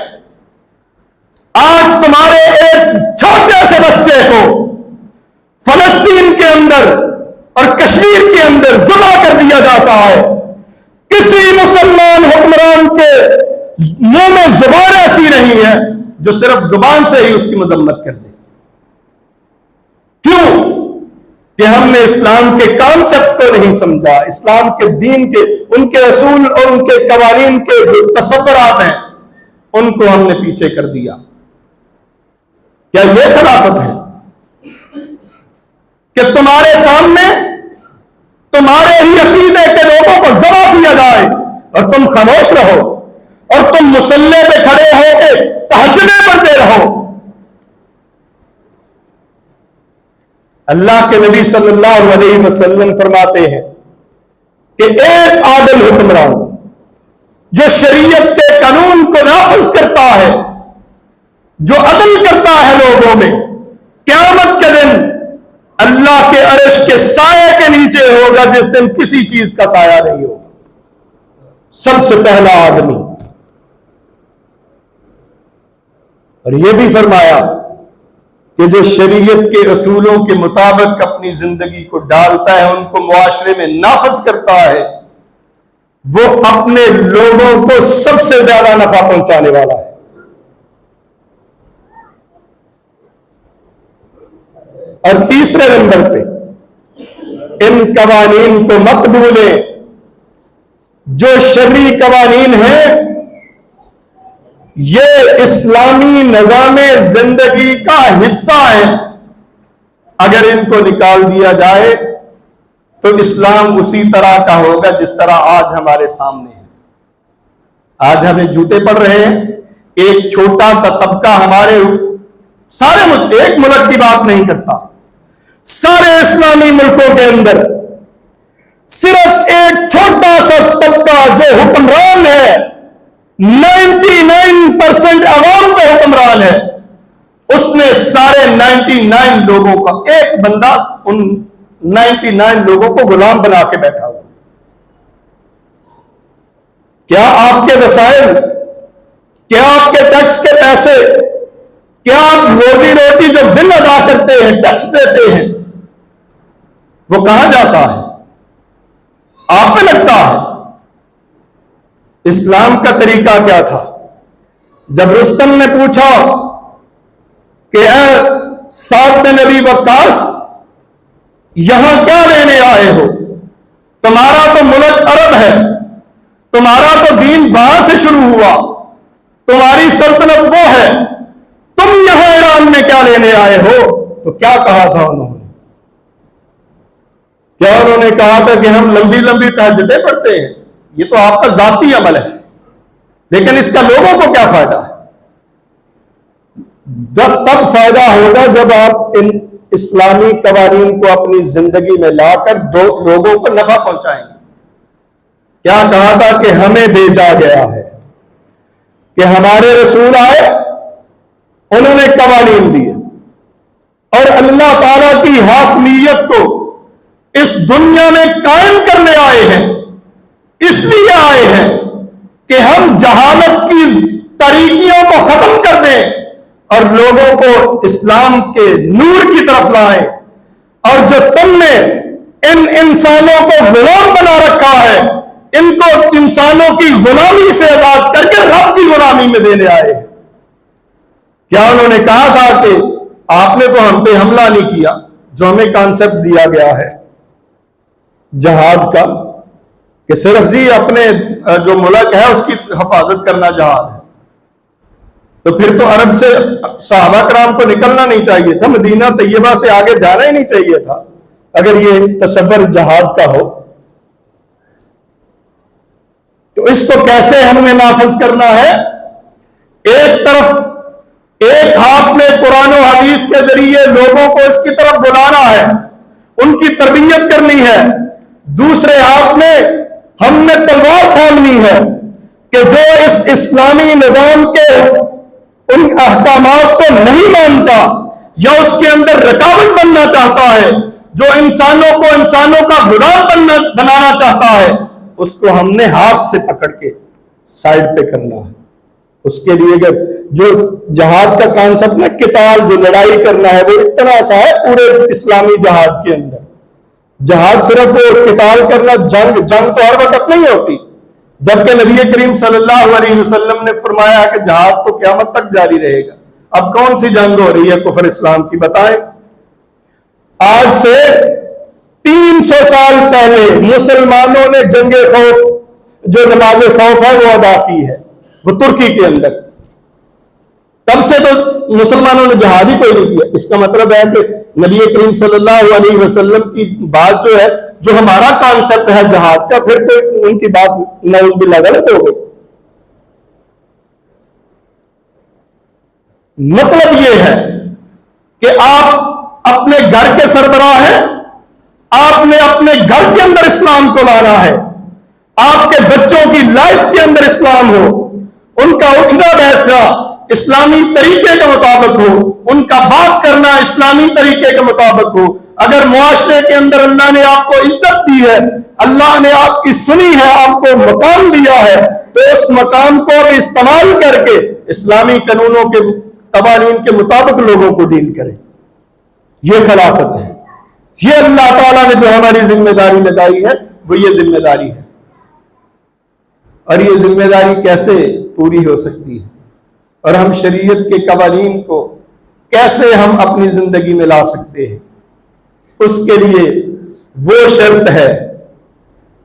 A: आज तुम्हारे एक छोटे से बच्चे को फलस्तीन के अंदर और कश्मीर के अंदर ज़बह कर दिया जाता है, किसी मुसलमान हुक्मरान के मुंह में जुबान ऐसी नहीं है जो सिर्फ जुबान से ही उसकी मजम्मत कर दे। क्यों? कि हमने इस्लाम के कॉन्सेप्ट को नहीं समझा, इस्लाम के दीन के, उनके असूल और उनके कवानीन के जो तसव्वुरात हैं, उनको हमने पीछे कर दिया। क्या यह खिलाफत है कि तुम्हारे सामने तुम्हारे ही अकीदे के लोगों को ज़बह किया जाए और तुम खामोश रहो, और तुम मुसल्ले पे खड़े होके तहज्जुदें पढ़ते रहो? अल्लाह के नबी सल्लल्लाहु अलैहि वसल्लम फरमाते हैं कि एक आदिल हुक्मरान जो शरीयत के कानून को नाफिज करता है, जो अदल करता है लोगों में, क़यामत के दिन अल्लाह के अर्श के साये के नीचे होगा, जिस दिन किसी चीज का साया नहीं होगा। सबसे पहला आदमी। और यह भी फरमाया कि जो शरीयत के असूलों के मुताबिक अपनी जिंदगी को डालता है, उनको मुआशरे में नाफिज करता है, वो अपने लोगों को सबसे ज्यादा नफा पहुंचाने वाला है। और तीसरे नंबर पे, इन कवानीन को मत भूलें, जो शरई कवानीन है, ये इस्लामी निज़ामे जिंदगी का हिस्सा है। अगर इनको निकाल दिया जाए तो इस्लाम उसी तरह का होगा जिस तरह आज हमारे सामने है। आज हमें जूते पड़ रहे हैं, एक छोटा सा तबका हमारे सारे एक मुल्क की बात नहीं करता, सारे इस्लामी मुल्कों के अंदर सिर्फ एक छोटा सा तबका जो हुक्मरान है, 99% अवाम का हुक्मरान है, उसने सारे 99 लोगों का एक बंदा उन 99 लोगों को गुलाम बना के बैठा हुआ। क्या आपके वसाइल, क्या आपके टैक्स के पैसे, क्या आप रोजी रोटी जो बिल अदा करते हैं, टैक्स देते हैं, वो कहां जाता है? आप पे लगता है। इस्लाम का तरीका क्या था? जब रुस्तम ने पूछा कि ए साद नबी वक्कास, यहां क्या लेने आए हो? तुम्हारा तो मुल्क अरब है, तुम्हारा तो दीन वहां से शुरू हुआ, तुम्हारी सल्तनत वो है, तुम यहां ईरान में क्या लेने आए हो? तो क्या कहा था उन्होंने? क्या उन्होंने कहा था कि हम लंबी लंबी तहज्जुदें पढ़ते हैं? ये तो आपका जाती अमल है, लेकिन इसका लोगों को क्या फायदा है? जब तब फायदा होगा जब आप इन इस्लामी कवानीन को अपनी जिंदगी में लाकर दो लोगों को नफा पहुंचाएंगे। क्या कहा था कि हमें भेजा गया है, कि हमारे रसूल आए, उन्होंने कवानीन दिए और अल्लाह ताला की हाकमियत को इस दुनिया में कायम करने आए हैं। इसलिए आए हैं कि हम जहालत की तरीकियों को खत्म कर दें और लोगों को इस्लाम के नूर की तरफ लाएं। और जो तुमने इन इंसानों को गुलाम बना रखा है, इनको इंसानों की गुलामी से आजाद करके रब की गुलामी में देने आए हैं। क्या उन्होंने कहा था कि आपने तो हम पे हमला नहीं किया? जो हमें कॉन्सेप्ट दिया गया है जहाद का कि सिर्फ जी अपने जो मुल्क है उसकी हिफाजत करना जहाद है, तो फिर तो अरब से सहाबा कराम को निकलना नहीं चाहिए था, मदीना तैयबा से आगे जाना ही नहीं चाहिए था अगर ये तसव्वुर जहाद का हो। तो इसको कैसे हमने नाफिज करना है? एक तरफ एक हाथ में कुरान और हदीस के जरिए लोगों को इसकी तरफ बुलाना है, उनकी तरबियत करनी है। दूसरे हाथ में हमने तलवार थामनी है कि जो इस इस्लामी निजाम के उन अहकामात को नहीं मानता या उसके अंदर रुकावट बनना चाहता है, जो इंसानों को इंसानों का गुलाम बनाना चाहता है, उसको हमने हाथ से पकड़ के साइड पे करना है। उसके लिए जो जहाद का कॉन्सेप्ट ना, किताल, जो लड़ाई करना है, वो इतना सा है पूरे इस्लामी जहाद के अंदर। जहाद सिर्फ वो किताल करना, जंग तो हर वक्त नहीं होती, जबकि नबी करीम सल्लल्लाहु अलैहि वसल्लम ने फरमाया कि जहाद तो क़यामत तक जारी रहेगा। अब कौन सी जंग हो रही है कुफर इस्लाम की, बताएं? आज से 300 साल पहले मुसलमानों ने जंगे खौफ, जो नमाज खौफ है, वो अदा की है, वो तुर्की के अंदर। तब से तो मुसलमानों ने जहाद ही कोई नहीं किया। इसका मतलब है कि नबी करीम सल्लल्लाहु अलैहि वसल्लम की बात जो है, जो हमारा कॉन्सेप्ट है जहाद का, फिर तो उनकी बात नऊज़ुबिल्लाह गलत हो गई। मतलब यह है कि आप अपने घर के सरबराह हैं, आपने अपने घर के अंदर इस्लाम को लाना है, आपके बच्चों की लाइफ के अंदर इस्लाम हो, उनका उठना बैठना इस्लामी तरीके के मुताबिक हो, उनका बात करना इस्लामी तरीके के मुताबिक हो। अगर मुआशरे के अंदर अल्लाह ने आपको इज्जत दी है, अल्लाह ने आपकी सुनी है, आपको मकाम दिया है, तो उस मकाम को भी इस्तेमाल करके इस्लामी कानूनों के कवानीन के मुताबिक लोगों को डील करें। यह खिलाफत है। ये अल्लाह ताला ने जो हमारी जिम्मेदारी लगाई है, वो ये जिम्मेदारी है। और ये जिम्मेदारी कैसे पूरी हो सकती है, और हम शरीयत के कवानीन को कैसे हम अपनी जिंदगी में ला सकते हैं? उसके लिए वो शर्त है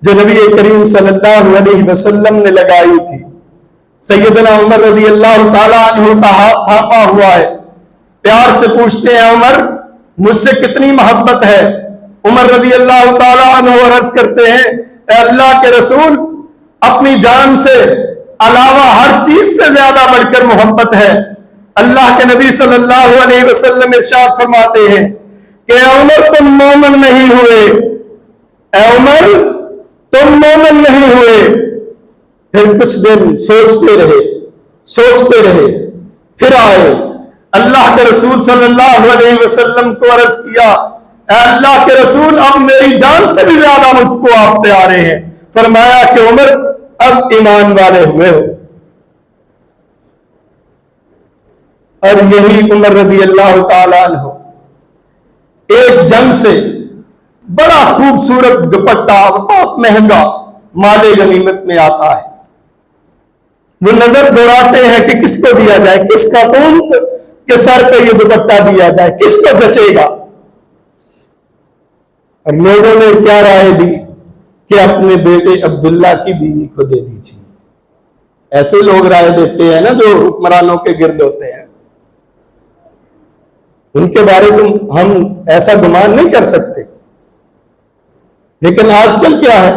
A: जो नबी करीम सल्लल्लाहु अलैहि वसल्लम ने लगाई थी। सैयदना उमर रज़ी अल्लाह ताला अन्हु का हाथ थामा हुआ है, प्यार से पूछते हैं, उमर मुझसे कितनी मोहब्बत है? उमर रज़ी अल्लाह ताला अन्हु अर्ज़ करते हैं, अल्लाह के रसूल, अपनी जान से अलावा हर चीज से ज्यादा बढ़कर मोहब्बत है। अल्लाह के नबी सल्लल्लाहु अलैहि वसल्लम इरशाद फरमाते हैं कि ए उमर, तुम मोमिन नहीं हुए, ए उमर तुम मोमिन नहीं हुए। फिर कुछ दिन सोचते रहे, फिर आए अल्लाह के रसूल सल्लल्लाहु अलैहि वसल्लम को अर्ज किया, अल्लाह के रसूल, अब मेरी जान से भी ज्यादा मुझको आप प्यारे हैं। फरमाया कि उमर, अब ईमान वाले हुए हो। और यही उमर रज़ी अल्लाह ताला अन्हु एक जंग से बड़ा खूबसूरत दुपट्टा, बहुत महंगा, माले गनीमत में आता है। वो नजर दौड़ाते हैं कि किसको दिया जाए, किस खातून के सर पे ये दुपट्टा दिया जाए, किसको जचेगा। और लोगों ने क्या राय दी कि अपने बेटे अब्दुल्ला की बीवी को दे दीजिए। ऐसे लोग राय देते हैं ना जो हुक्मरानों के गिर्द होते हैं, उनके बारे में हम ऐसा गुमान नहीं कर सकते। लेकिन आजकल क्या है,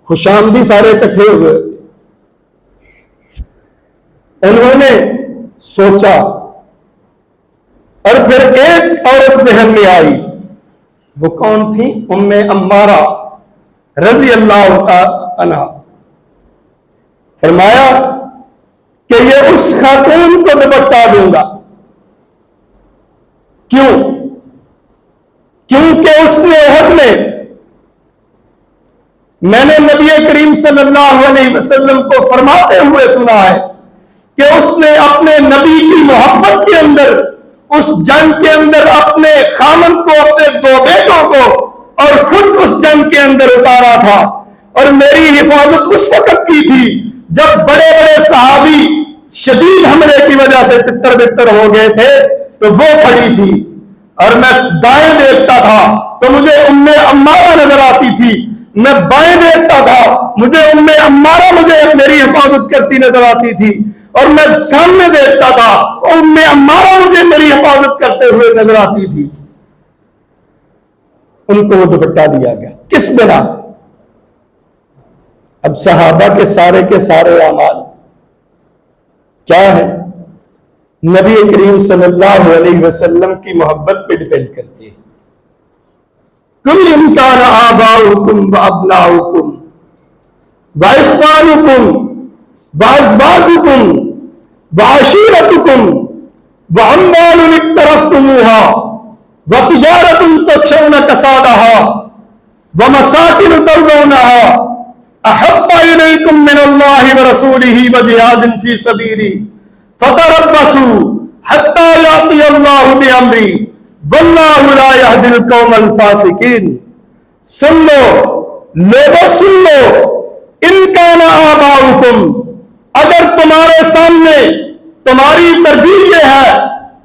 A: खुशामदी सारे इकट्ठे हुए, उन्होंने सोचा और फिर एक औरत जहन में आई। वो कौन थी? उम्मे अम्मारा रजी अल्लाह अन्हा। फरमाया कि ये उस खातून को दुपट्टा दूंगा। क्यों? क्योंकि उसने उहद में मैंने नबी करीम सल्लल्लाहु अलैहि वसल्लम को फरमाते हुए सुना है कि उसने अपने नबी की मोहब्बत के अंदर, उस जंग के अंदर अपने खामन को, अपने दो बेटों को और खुद उस जंग के अंदर उतारा था। और मेरी हिफाजत उस वक्त की थी जब बड़े बड़े सहाबी शदीद हमले की वजह से तितर बितर हो गए थे, तो वो खड़ी थी और मैं दाएं देखता था तो मुझे उम्मे अम्मारा नजर आती थी, मैं बाएं देखता था मुझे उम्मे अम्मारा मुझे मेरी हिफाजत करती नजर आती थी, और मैं सामने देखता था उम्मे अम्मारा मुझे मेरी हिफाजत करते हुए नजर आती थी। उनको वो दुपट्टा दिया गया, किस बिना? अब सहाबा के सारे अमाल क्या है? नबी करीम सल्लल्लाहु अलैहि वसल्लम की मोहब्बत पे डिपेंड करती है। कुल इनकान आबाउकुम व अब्नाउकुम व इख्वानुकुम व अज़वाजुकुम व अशीरतुकुम व अम्वालुन इक्तरफ्तुमूहा व तिजारतुन तख्शौना कसादहा व मसाकिन तर्दौनहा अहब्बा इलैकुम मिनल्लाहि व रसूलिही व जिहादिन फी सबीली फतरब्बसू हत्ता याती अल्लाहु बिअम्री वल्लाहु ला यहदिल कौमल फासिकीन। सुन लो लोगों, सुन लो, इनकान आबाउकुम, अगर तुम्हारे सामने तुम्हारी तरजीह यह है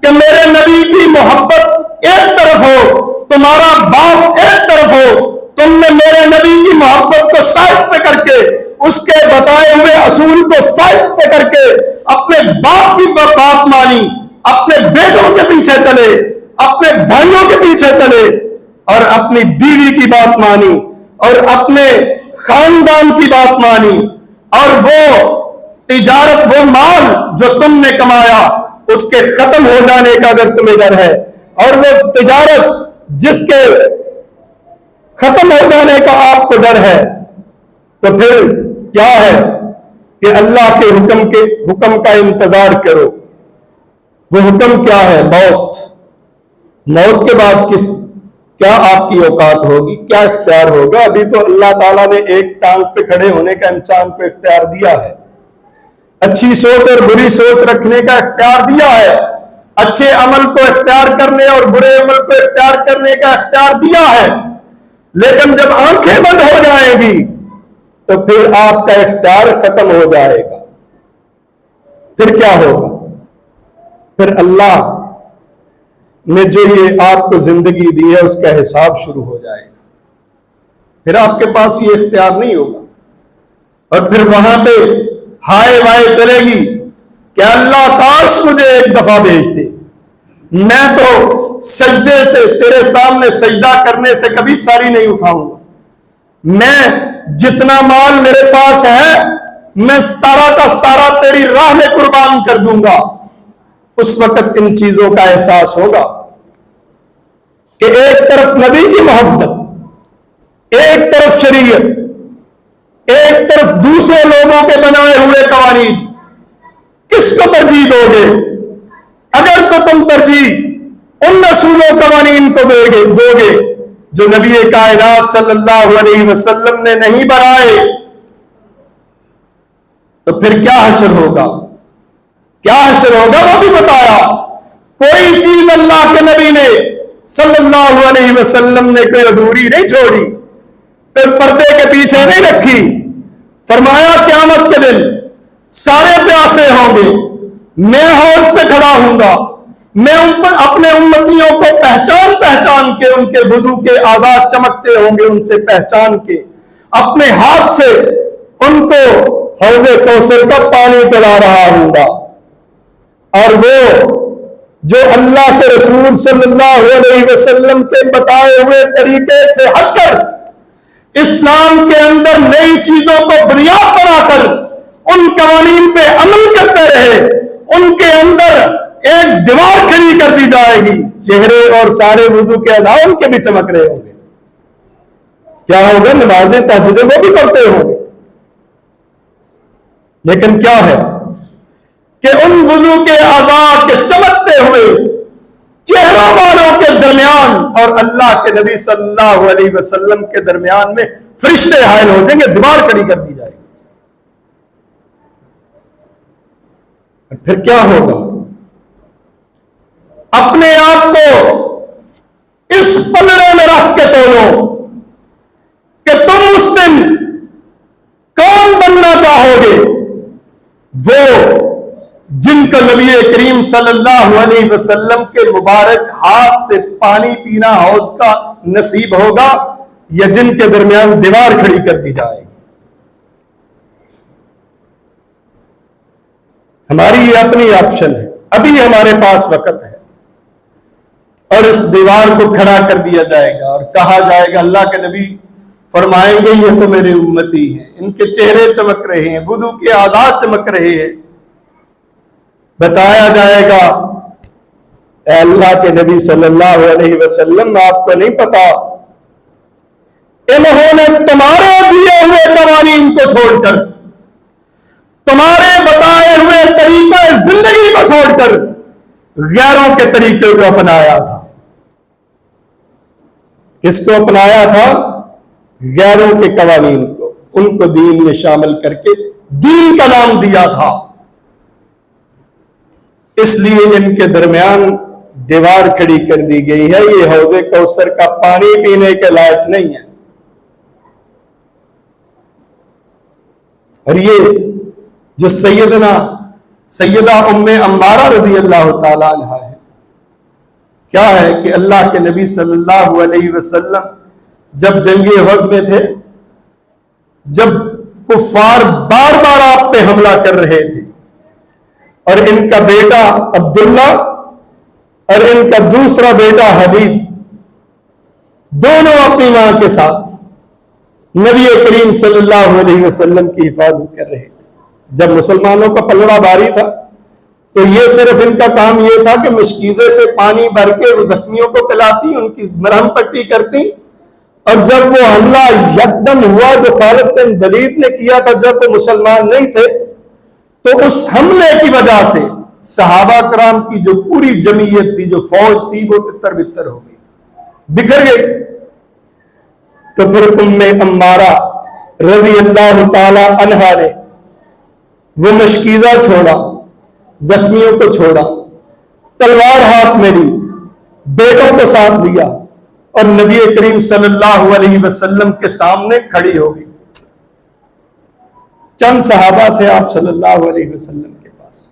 A: कि मेरे नबी की मोहब्बत एक तरफ हो, तुम्हारा बाप एक तरफ हो, तुमने मेरे नबी की मोहब्बत को साइड पे करके, उसके बताए हुए असूल को साइड पे करके अपने बाप की बात मानी, अपने बेटों के पीछे चले, अपने भाइयों के पीछे चले और अपनी बीवी की बात मानी और अपने खानदान की बात मानी, और वो तिजारत, वो माल जो तुमने कमाया उसके खत्म हो जाने का अगर तुम्हें डर है, और वो तिजारत जिसके खत्म हो जाने का आपको डर है, तो फिर क्या है कि अल्लाह के हुक्म का इंतजार करो। वो हुक्म क्या है? मौत। मौत के बाद क्या आपकी औकात होगी, क्या इख्तियार होगा? अभी तो अल्लाह ताला ने एक टांग पे खड़े होने का इंसान को इख्तियार दिया है, अच्छी सोच और बुरी सोच रखने का इख्तियार दिया है, अच्छे अमल को इख्तियार करने और बुरे अमल को इख्तियार करने का इख्तियार दिया है। लेकिन जब आंखें बंद हो जाएंगी तो फिर आपका इख्तियार खत्म हो जाएगा। फिर क्या होगा? फिर अल्लाह ने जो ये आपको जिंदगी दी है उसका हिसाब शुरू हो जाएगा। फिर आपके पास ये इख्तियार नहीं होगा और फिर वहां पे हाय वाय चलेगी कि अल्लाह काश मुझे एक दफा भेज दे, मैं तो सजदे तेरे सामने सजदा करने से कभी सारी नहीं उठाऊंगा, मैं जितना माल मेरे पास है मैं सारा का सारा तेरी राह में कुर्बान कर दूंगा। उस वक्त इन चीजों का एहसास होगा कि एक तरफ नबी की मोहब्बत, एक तरफ शरीयत, एक तरफ दूसरे लोगों के बनाए हुए कवानीन, किसको तरजीह दोगे? अगर तो तुम तरजीह उन असूलों कवानीन को दोगे जो नबी कायनात सल्लल्लाहु अलैहि वसल्लम ने नहीं बनाए, तो फिर क्या हशर होगा? क्या हशर होगा वो भी बताया। कोई चीज अल्लाह के नबी ने सल्लल्लाहु अलैहि वसल्लम ने कोई अधूरी नहीं छोड़ी, फिर पर्दे के पीछे नहीं रखी। फरमाया क़यामत के दिन सारे प्यासे होंगे, मैं हौज पे खड़ा हूंगा, मैं उन पर अपने उम्मतियों को पहचान पहचान के, उनके वुजू के आदात चमकते होंगे उनसे पहचान के, अपने हाथ से उनको हौज़े कौसर का पानी पिला रहा हूंगा। और वो जो अल्लाह के रसूल सल्लल्लाहु अलैहि वसल्लम के बताए हुए तरीके से हटकर इस्लाम के अंदर नई चीजों को बुनियाद बनाकर उन कवानीन पे अमल करते रहे, उनके अंदर एक दीवार खड़ी कर दी जाएगी। चेहरे और सारे वुजू के अदा उनके भी चमक रहे होंगे। क्या होगा? नमाजें तहज्जुद वो भी पढ़ते होंगे, लेकिन क्या है कि उन वुजू के आज़ाद के चमकते हुए चेहरों वालों के दरमियान और अल्लाह के नबी सल्लल्लाहु अलैहि वसल्लम के दरमियान में फरिश्ते हायल हो जाएंगे, दीवार खड़ी कर दी जाएगी। फिर क्या होगा? अपने आप को इस पलड़े में रख के तोलो कि तुम उस दिन कौन बनना चाहोगे। वो जिनका नबी करीम सल्लल्लाहु अलैहि वसल्लम के मुबारक हाथ से पानी पीना हौज का नसीब होगा, या जिनके दरमियान दीवार खड़ी कर दी जाएगी। हमारी ये अपनी ऑप्शन है, अभी हमारे पास वक्त है, और इस दीवार को खड़ा कर दिया जाएगा और कहा जाएगा, अल्लाह के नबी फरमाएंगे ये तो मेरे उम्मती हैं, इनके चेहरे चमक रहे हैं, वुजू के आज़ाद चमक रहे हैं। बताया जाएगा, अल्लाह के नबी सल्लल्लाहु अलैहि वसल्लम आपको नहीं पता, इन्होंने तुम्हारे दिए हुए कवानीन को छोड़कर, तुम्हारे बताए हुए तरीके जिंदगी को छोड़कर गैरों के तरीके को अपनाया था। किसको अपनाया था? गैरों के कवानीन को, उनको दीन में शामिल करके दीन का नाम दिया था। इसलिए इनके दरमियान दीवार खड़ी कर दी गई है। ये हौज़े कौसर का पानी पीने के लायक नहीं है। और ये जो सैयदा उम्मे अम्मारा रज़ी अल्लाह ताला अन्हा है, क्या है कि अल्लाह के नबी सल्लल्लाहु अलैहि वसल्लम जब जंगे उहद में थे, जब कुफ्फार बार बार आप पे हमला कर रहे थे, और इनका बेटा अब्दुल्ला और इनका दूसरा बेटा हबीब दोनों अपनी मां के साथ नबी करीम सल्लल्लाहु अलैहि वसल्लम की हिफाजत कर रहे थे। जब मुसलमानों का पलड़ा भारी था, तो ये सिर्फ इनका काम ये था कि मुश्कीज़े से पानी भर के जख्मियों को पिलाती, उनकी मरहम पट्टी करती। और जब वो हमला यकदम हुआ जो खालिद बिन वलीद ने किया था, जब वो मुसलमान नहीं थे, तो उस हमले की वजह से सहाबा कराम की जो पूरी जमीयत थी, जो फौज थी, वो तितर बितर हो गई, बिखर गई। तो फिर उम्मे अम्मारा रज़ी अल्लाह ताला अन्हा ने वो मशकीज़ा छोड़ा, जख्मियों को छोड़ा, तलवार हाथ में ली, बेटों को साथ लिया और नबी करीम सल्लल्लाहु अलैहि वसल्लम के सामने खड़ी हो गई। चंद सहाबा थे आप सल्लल्लाहु अलैहि वसल्लम के पास,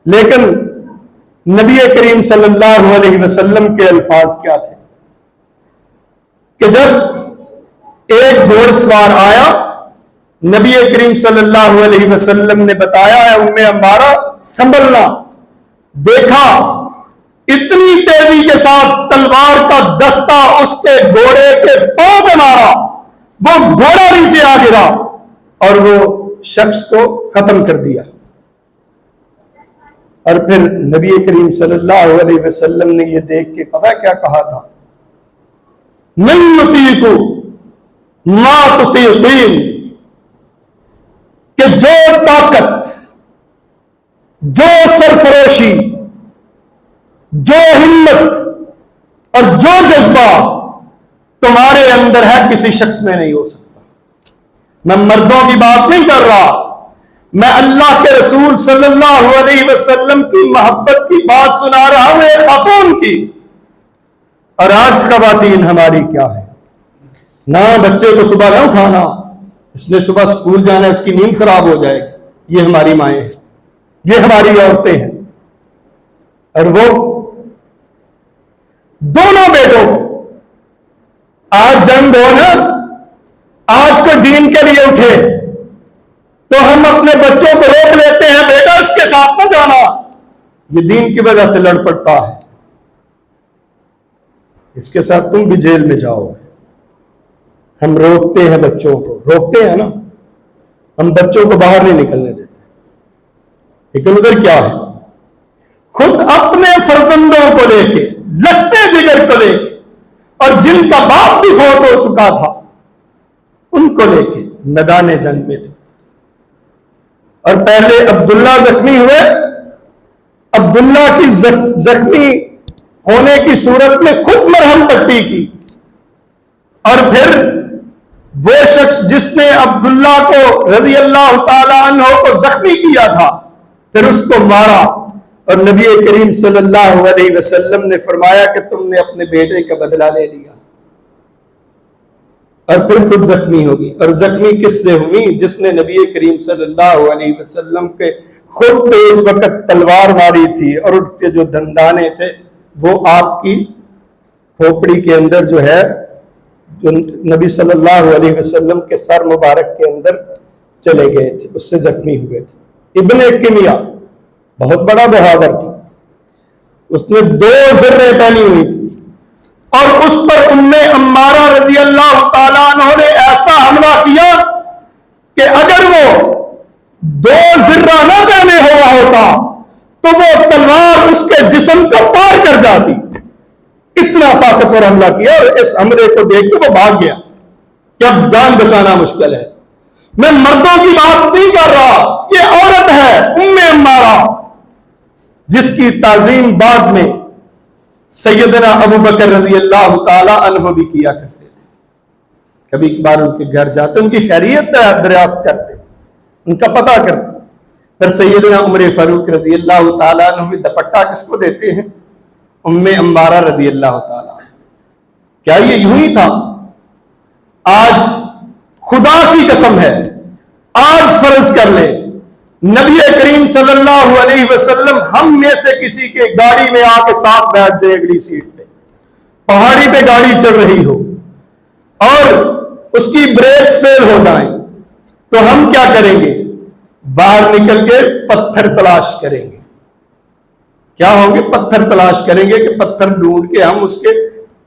A: लेकिन नबी करीम सल्लल्लाहु अलैहि वसल्लम के अल्फाज क्या थे कि जब एक घोड़सवार आया, नबी करीम सल्लल्लाहु अलैहि वसल्लम ने बताया है उम्मे अम्मारा संभलना, देखा इतनी तेजी के साथ तलवार का दस्ता उसके घोड़े के पांव पे मारा, वो घोड़ा नीचे आ गिरा और वो शख्स को खत्म कर दिया। और फिर नबी करीम सल्लल्लाहु अलैहि वसल्लम ने ये देख के पता क्या कहा था, मन युतीकु मा तुतीकीन, कि जो ताकत, जो सरफरोशी, जो हिम्मत और जो जज्बा तुम्हारे अंदर है किसी शख्स में नहीं हो सकता। मैं मर्दों की बात नहीं कर रहा, मैं अल्लाह के रसूल सल्लल्लाहु अलैहि वसल्लम की मोहब्बत की बात सुना रहा हूं, एक खातून की और आज खवातीन हमारी क्या है, ना बच्चे को सुबह ना उठाना, इसने सुबह स्कूल जाना, इसकी नींद खराब हो जाएगी। ये हमारी माएँ हैं, ये हमारी औरतें हैं। और वो दोनों बेटों को आज जंग हो ना, आज को दीन के लिए उठे तो हम अपने बच्चों को रोक लेते हैं, बेटा इसके साथ न जाना, ये दीन की वजह से लड़ पड़ता है, इसके साथ तुम भी जेल में जाओगे। हम रोकते हैं बच्चों को, रोकते हैं ना, हम बच्चों को बाहर नहीं निकलने देते। लेकिन उधर क्या है, खुद अपने फर्जंदों को लेके, लगते जिगर को लेके, और जिनका बाप भी फौत हो चुका था उनको लेके मैदान जंग में थे। और पहले अब्दुल्ला जख्मी हुए, अब्दुल्ला की जख्मी होने की सूरत में खुद मरहम पट्टी की, और फिर वो शख्स जिसने अब्दुल्ला को रजी अल्लाह ताला अन्हु को जख्मी किया था, फिर उसको मारा। और नबी करीम सल्लल्लाहु अलैहि वसल्लम ने फरमाया कि तुमने अपने बेटे का बदला ले लिया, और फिर खुद जख्मी होगी। और जख्मी किससे हुई, जिसने नबी करीम सल्लल्लाहु अलैहि वसल्लम के खुद पे उस वक्त तलवार मारी थी, और उसके जो दंदाने थे वो आपकी खोपड़ी के अंदर जो है, जो नबी सल्लल्लाहु अलैहि वसल्लम के सर मुबारक के अंदर चले गए थे, उससे जख्मी हुए थे। इब्ने किमिया बहुत बड़ा बहादुर था, उसने 2 ज़र्रें पहनी हुई थी, और उस पर उम्मे अम्मारा रज़ी अल्लाह ताला अन्हा ने ऐसा हमला किया कि अगर वो 2 ज़र्रा ना पहने हुआ होता तो वो तलवार उसके जिस्म को पार कर जाती। इतना ताकतवर हमला किया, और इस हमले को देख के वो भाग गया कि अब जान बचाना मुश्किल है। मैं मर्दों की बात नहीं कर रहा, ये औरत है उम्मे अम्मारा, जिसकी ताजीम बाद में सैयदना अबू बकर रज़ी अल्लाह ताला अन्हु भी किया करते थे। कभी कभार उनके घर जाते, उनकी खैरियत दरियाफ्त करते, उनका पता करते। फिर सैयदना उमर फारूक रज़ी अल्लाह ताला अन्हु भी दुपट्टा किसको देते हैं, उम्मे अम्मारा रज़ी अल्लाह ताला। क्या ये यूं ही था? आज खुदा की कसम है, आज फर्ज कर ले, नबी करीम सल्लल्लाहु अलैहि वसल्लम हम में से किसी के गाड़ी में आके साथ बैठ जाए, अगली सीट पे, पहाड़ी पे गाड़ी चल रही हो और उसकी ब्रेक्स फेल हो जाए, तो हम क्या करेंगे? बाहर निकल के पत्थर तलाश करेंगे। क्या होंगे? पत्थर तलाश करेंगे कि पत्थर ढूंढ के हम उसके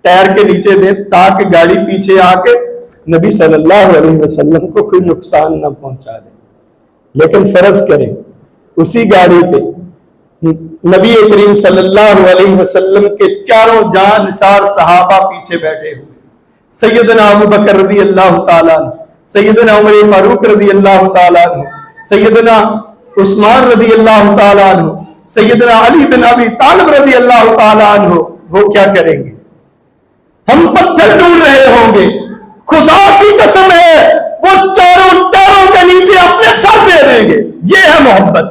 A: टायर के नीचे दें, ताकि गाड़ी पीछे आके नबी सल्लल्लाहु अलैहि वसल्लम को कोई नुकसान ना पहुंचा दे। लेकिन फर्ज करें उसी गाड़ी पे नबी करीम सल्लल्लाहु अलैहि वसल्लम के चारों जान निसार सहाबा पीछे बैठे हुए, सैयदना अबू बकर रज़ी अल्लाह ताला अन्हु, सैयदना उमर फारूक रज़ी अल्लाह ताला अन्हु, सैयदना उस्मान रज़ी अल्लाह ताला अन्हु, सैयदना अली बिन अबी तालिब रज़ी अल्लाह ताला अन्हु। वो क्या करेंगे? हम पत्थर ढूंढ रहे होंगे, खुदा की कसम है वो चारों टायरों के नीचे अपने सर दे देंगे। ये है मोहब्बत।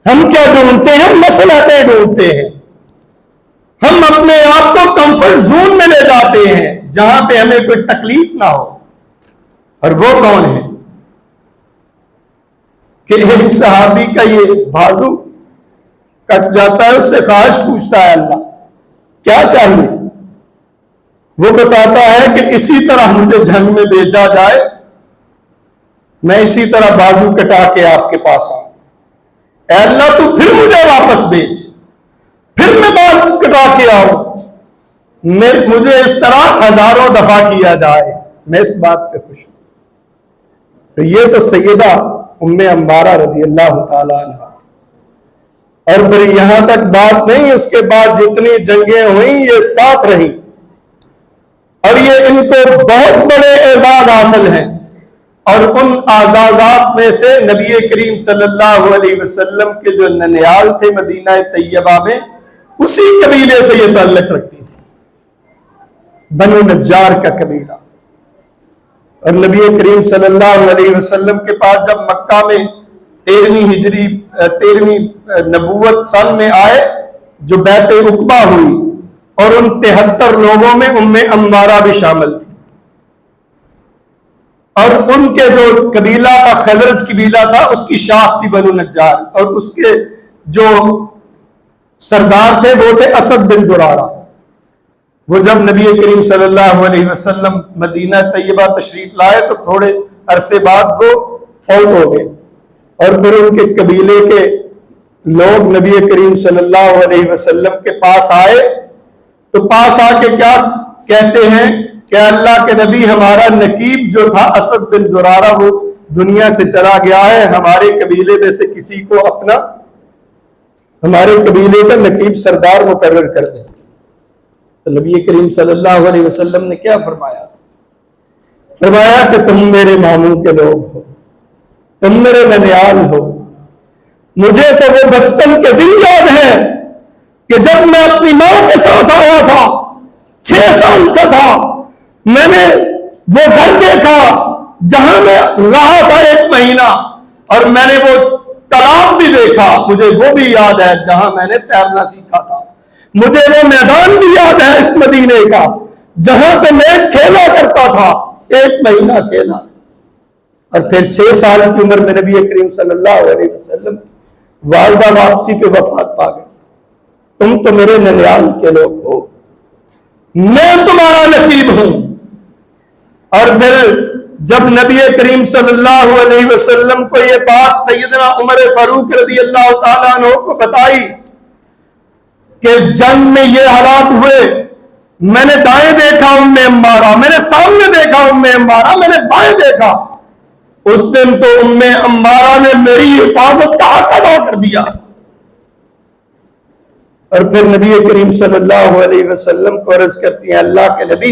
A: हम क्या ढूंढते हैं? मसलहतें ढूंढते हैं। हम अपने आप को कंफर्ट जोन में ले जाते हैं जहां पे हमें कोई तकलीफ ना हो। और वो कौन है कि एक सहाबी का ये बाजू कट जाता है, उससे ख्वाहिश पूछता है अल्लाह क्या चाहिए? वो बताता है कि इसी तरह मुझे जंग में भेजा जाए, मैं इसी तरह बाजू कटा के आपके पास आऊं। अल्लाह तू फिर मुझे वापस भेज, फिर मैं बाजू कटा के आऊं, मुझे इस तरह हजारों दफा किया जाए, मैं इस बात पे खुश हूं। तो ये तो सैयदा उम्मे अम्मारा रज़ी अल्लाह ताला अन्हा। और फिर यहां तक बात नहीं, उसके बाद जितनी जंगें हुई ये साथ रही, और ये इनको बहुत बड़े एजाज हासिल हैं। और उन आजाजात में से नबी करीम सल्लल्लाहु अलैहि वसल्लम के जो ननियाल थे मदीना तैयबा में, उसी कबीले से ये ताल्लुक रखती थी, बनु नज्जार का कबीला। और नबी करीम सल्लल्लाहु अलैहि वसल्लम के पास जब मक्का में 13वीं नबूवत सन में आए, जो बैत उक़बा हुई, और उन 73 लोगों में उम्मे अम्मारा भी शामिल थी। और उनके जो कबीला का खजरज कबीला था, उसकी शाख थी बनु नज्जार, और उसके जो सरदार थे वो थे असद बिन जुरारा। वो जब नबी करीम सल्लल्लाहु अलैहि वसल्लम मदीना तैयबा तशरीफ लाए तो थोड़े अरसे बाद वो फौत हो गए, और फिर उनके कबीले के लोग नबी करीम सल्लल्लाहु अलैहि वसल्लम के पास आए, तो पास आके क्या कहते हैं कि अल्लाह के नबी, हमारा नकीब जो था असद बिन जुरारा वो दुनिया से चला गया है, हमारे कबीले में से किसी को अपना, हमारे कबीले का नकीब सरदार मुकर्रर कर दें। तो नबी करीम सल्लल्लाहु अलैहि वसल्लम ने क्या फरमाया? फरमाया कि तुम मेरे मामू के लोग हो, तुम मेरे ननियाल हो। मुझे तो वो बचपन के दिन याद है कि जब मैं अपनी मां के साथ आया था, 6 साल का था, मैंने वो घर देखा जहां मैं रहा था 1 महीना, और मैंने वो तालाब भी देखा, मुझे वो भी याद है जहां मैंने तैरना सीखा था। मुझे वो मैदान भी याद है इस मदीने का जहां पे मैं खेला करता था, 1 महीना खेला। और फिर 6 साल की उम्र में नबी करीम सल्लल्लाहु अलैहि वसल्लम वालिदा वापसी पे वफात पा गए। तुम तो मेरे ननियाल के लोग हो, मैं तुम्हारा नकीब हूं। और फिर जब नबी करीम सल्लल्लाहु अलैहि वसल्लम को यह बात सैयदना उमर फारूक रज़ी अल्लाह ताला अन्हु को बताई कि जंग में ये हालात हुए, मैंने दाएं देखा उम्मे अम्मारा, मैंने सामने देखा उम्मे अम्मारा, मैंने बाएं देखा, उस दिन तो उम्मे अम्मारा ने मेरी हिफाजत का हक अदा कर दिया। और फिर नबी करीम सल्लल्लाहु अलैहि वसल्लम को अर्ज करती हैं, अल्लाह के नबी,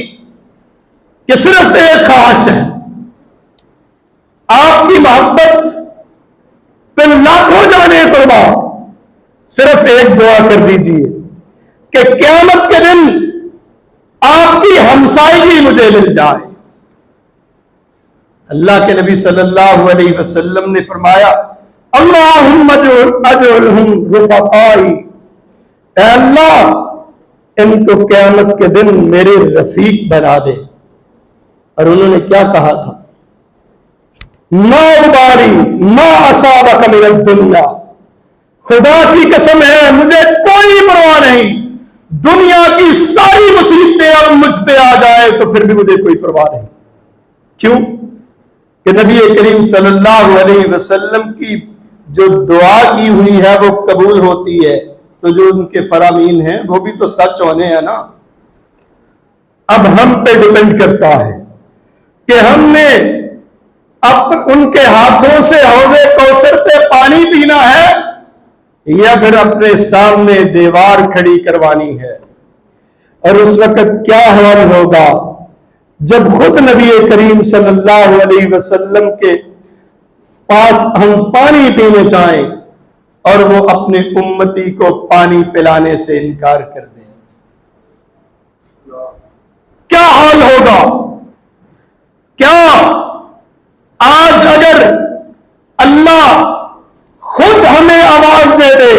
A: कि सिर्फ एक ख्वाहिश है, आपकी मोहब्बत पे लाखों जाने कुर्बान, सिर्फ एक दुआ कर दीजिए कि क़यामत के दिन आपकी हमसायगी मुझे मिल जाए। अल्लाह के नबी सल्लल्लाहु अलैहि वसल्लम ने फरमाया, अल्लाहुम्मा अजअलहुम रुफक़ाई, अल्लाह इनको क़यामत के दिन मेरे रफीक बना दे। और उन्होंने क्या कहा था? मा उबारी मा असाबक मिन दुनिया, खुदा की कसम है मुझे कोई परवाह नहीं, दुनिया की सारी मुसीबतें अब मुझ पे आ जाए तो फिर भी मुझे कोई परवाह नहीं। क्यों? कि नबी करीम सल्लल्लाहु अलैहि वसल्लम की जो दुआ की हुई है वो कबूल होती है, तो जो उनके फरामीन हैं वो भी तो सच होने हैं ना। अब हम पे डिपेंड करता है कि हमने अब उनके हाथों से हौज़े कौसर पे पानी पीना है या फिर अपने सामने दीवार खड़ी करवानी है। और उस वक्त क्या हाल होगा जब खुद नबी करीम सल्लल्लाहु अलैहि वसल्लम के पास हम पानी पीने चाहें और वो अपने उम्मती को पानी पिलाने से इनकार कर दें, क्या हाल होगा? क्या आज अगर अल्लाह खुद हमें आवाज दे दे,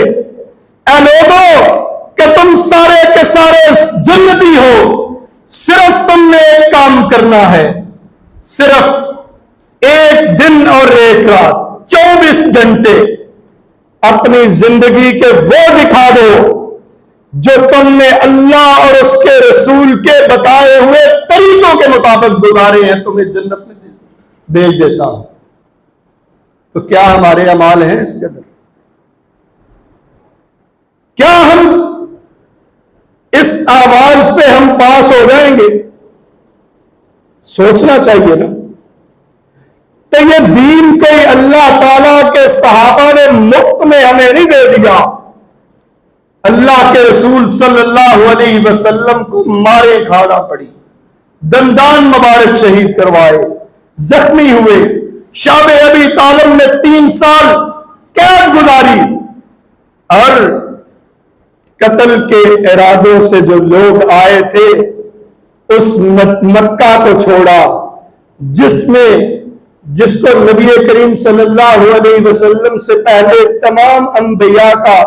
A: ऐ लोगों कि तुम सारे के सारे जन्नती हो, सिर्फ तुमने एक काम करना है, सिर्फ 1 दिन और 1 रात 24 घंटे अपनी जिंदगी के वो दिखा दो जो तुमने अल्लाह और उसके रसूल के बताए हुए तरीकों के मुताबिक गुजारे हैं, तुम्हें जन्नत में भेज देता हूं। तो क्या हमारे अमाल हैं इस कदर? क्या हम इस आवाज पे हम पास हो जाएंगे? सोचना चाहिए ना। तो ये दीन कोई अल्लाह ताला के सहाबा ने मुफ्त में हमें नहीं दे दिया। अल्लाह के रसूल सल्लल्लाहु अलैहि वसल्लम को मारे खाना पड़ी, दंदान मुबारक शहीद करवाए, जख्मी हुए, शाबे अबी तालिब ने 3 साल कैद गुजारी, और कत्ल के इरादों से जो लोग आए थे उस मक्का को छोड़ा जिसको नबी करीम सल्लल्लाहु अलैहि वसल्लम से पहले तमाम अंबिया का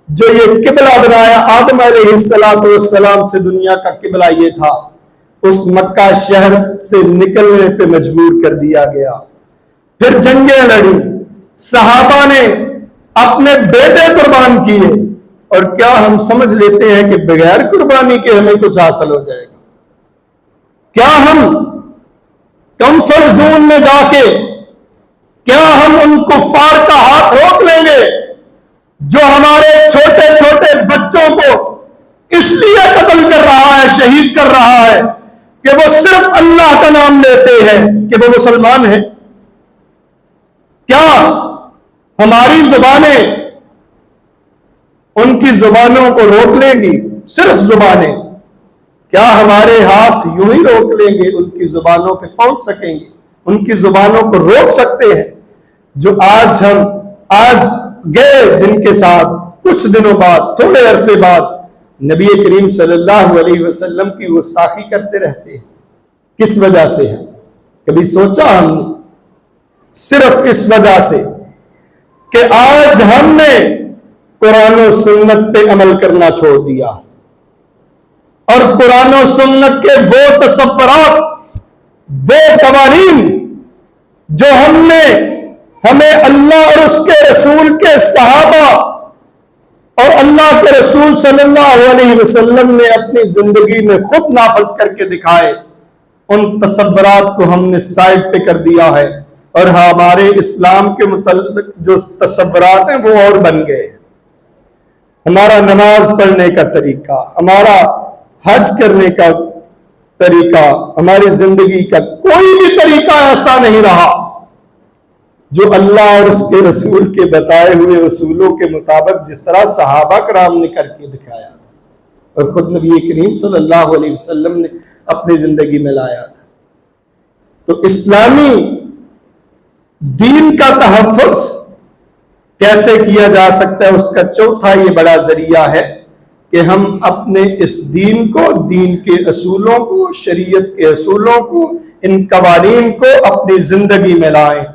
A: जो ये किबला बनाया, आदम अलैहिस्सलाम से दुनिया का किबला ये था, उस मक्का शहर से निकलने पे मजबूर कर दिया गया। फिर जंगें लड़ी, सहाबा ने अपने बेटे कुर्बान किए, और क्या हम समझ लेते हैं कि बगैर कुर्बानी के हमें कुछ हासिल हो जाएगा? क्या हम कंफर्ट जोन में जाके क्या हम उन कुफ्फार का हाथ रोक लेंगे जो हमारे छोटे छोटे बच्चों को इसलिए कत्ल कर रहा है, शहीद कर रहा है कि वो सिर्फ अल्लाह का नाम लेते हैं, कि वो मुसलमान हैं? क्या हमारी जुबानें उनकी जुबानों को रोक लेंगी? सिर्फ जुबानें। क्या हमारे हाथ यूं ही रोक लेंगे? उनकी जुबानों पे पहुंच सकेंगे? उनकी जुबानों को रोक सकते हैं? जो आज गए दिन के साथ कुछ दिनों बाद, थोड़े अरसे बाद नबी करीम सल्लल्लाहु अलैहि वसल्लम की गुस्ताखी करते रहते हैं। किस वजह से है? कभी सोचा हमने? सिर्फ इस वजह से कि आज हमने कुरान और सुन्नत पे अमल करना छोड़ दिया, और कुरान और सुन्नत के वो तसव्वुरात, वो कवानीन जो हमें अल्लाह और उसके रसूल के सहाबा और अल्लाह के रसूल सल्लल्लाहु अलैहि वसल्लम ने अपनी जिंदगी में खुद नाफिज करके दिखाए, उन तसव्वुरात को हमने साइड पे कर दिया है, और हमारे इस्लाम के मुतल्लिक जो तसव्वुरात हैं वो और बन गए। हमारा नमाज पढ़ने का तरीका, हमारा हज करने का तरीका, हमारी जिंदगी का कोई भी तरीका ऐसा नहीं रहा जो अल्लाह और उसके रसूल के बताए हुए उसूलों के मुताबिक जिस तरह सहाबा कराम ने करके दिखाया था और खुद नबी करीम सल्लल्लाहु अलैहि वसल्लम ने अपनी जिंदगी में लाया था। तो इस्लामी दीन का तहफ़्फ़ुज़ कैसे किया जा सकता है, उसका चौथा ये बड़ा जरिया है कि हम अपने इस दीन को, दीन के असूलों को, शरीयत के असूलों को, इन कवानीन को अपनी जिंदगी में लाएं।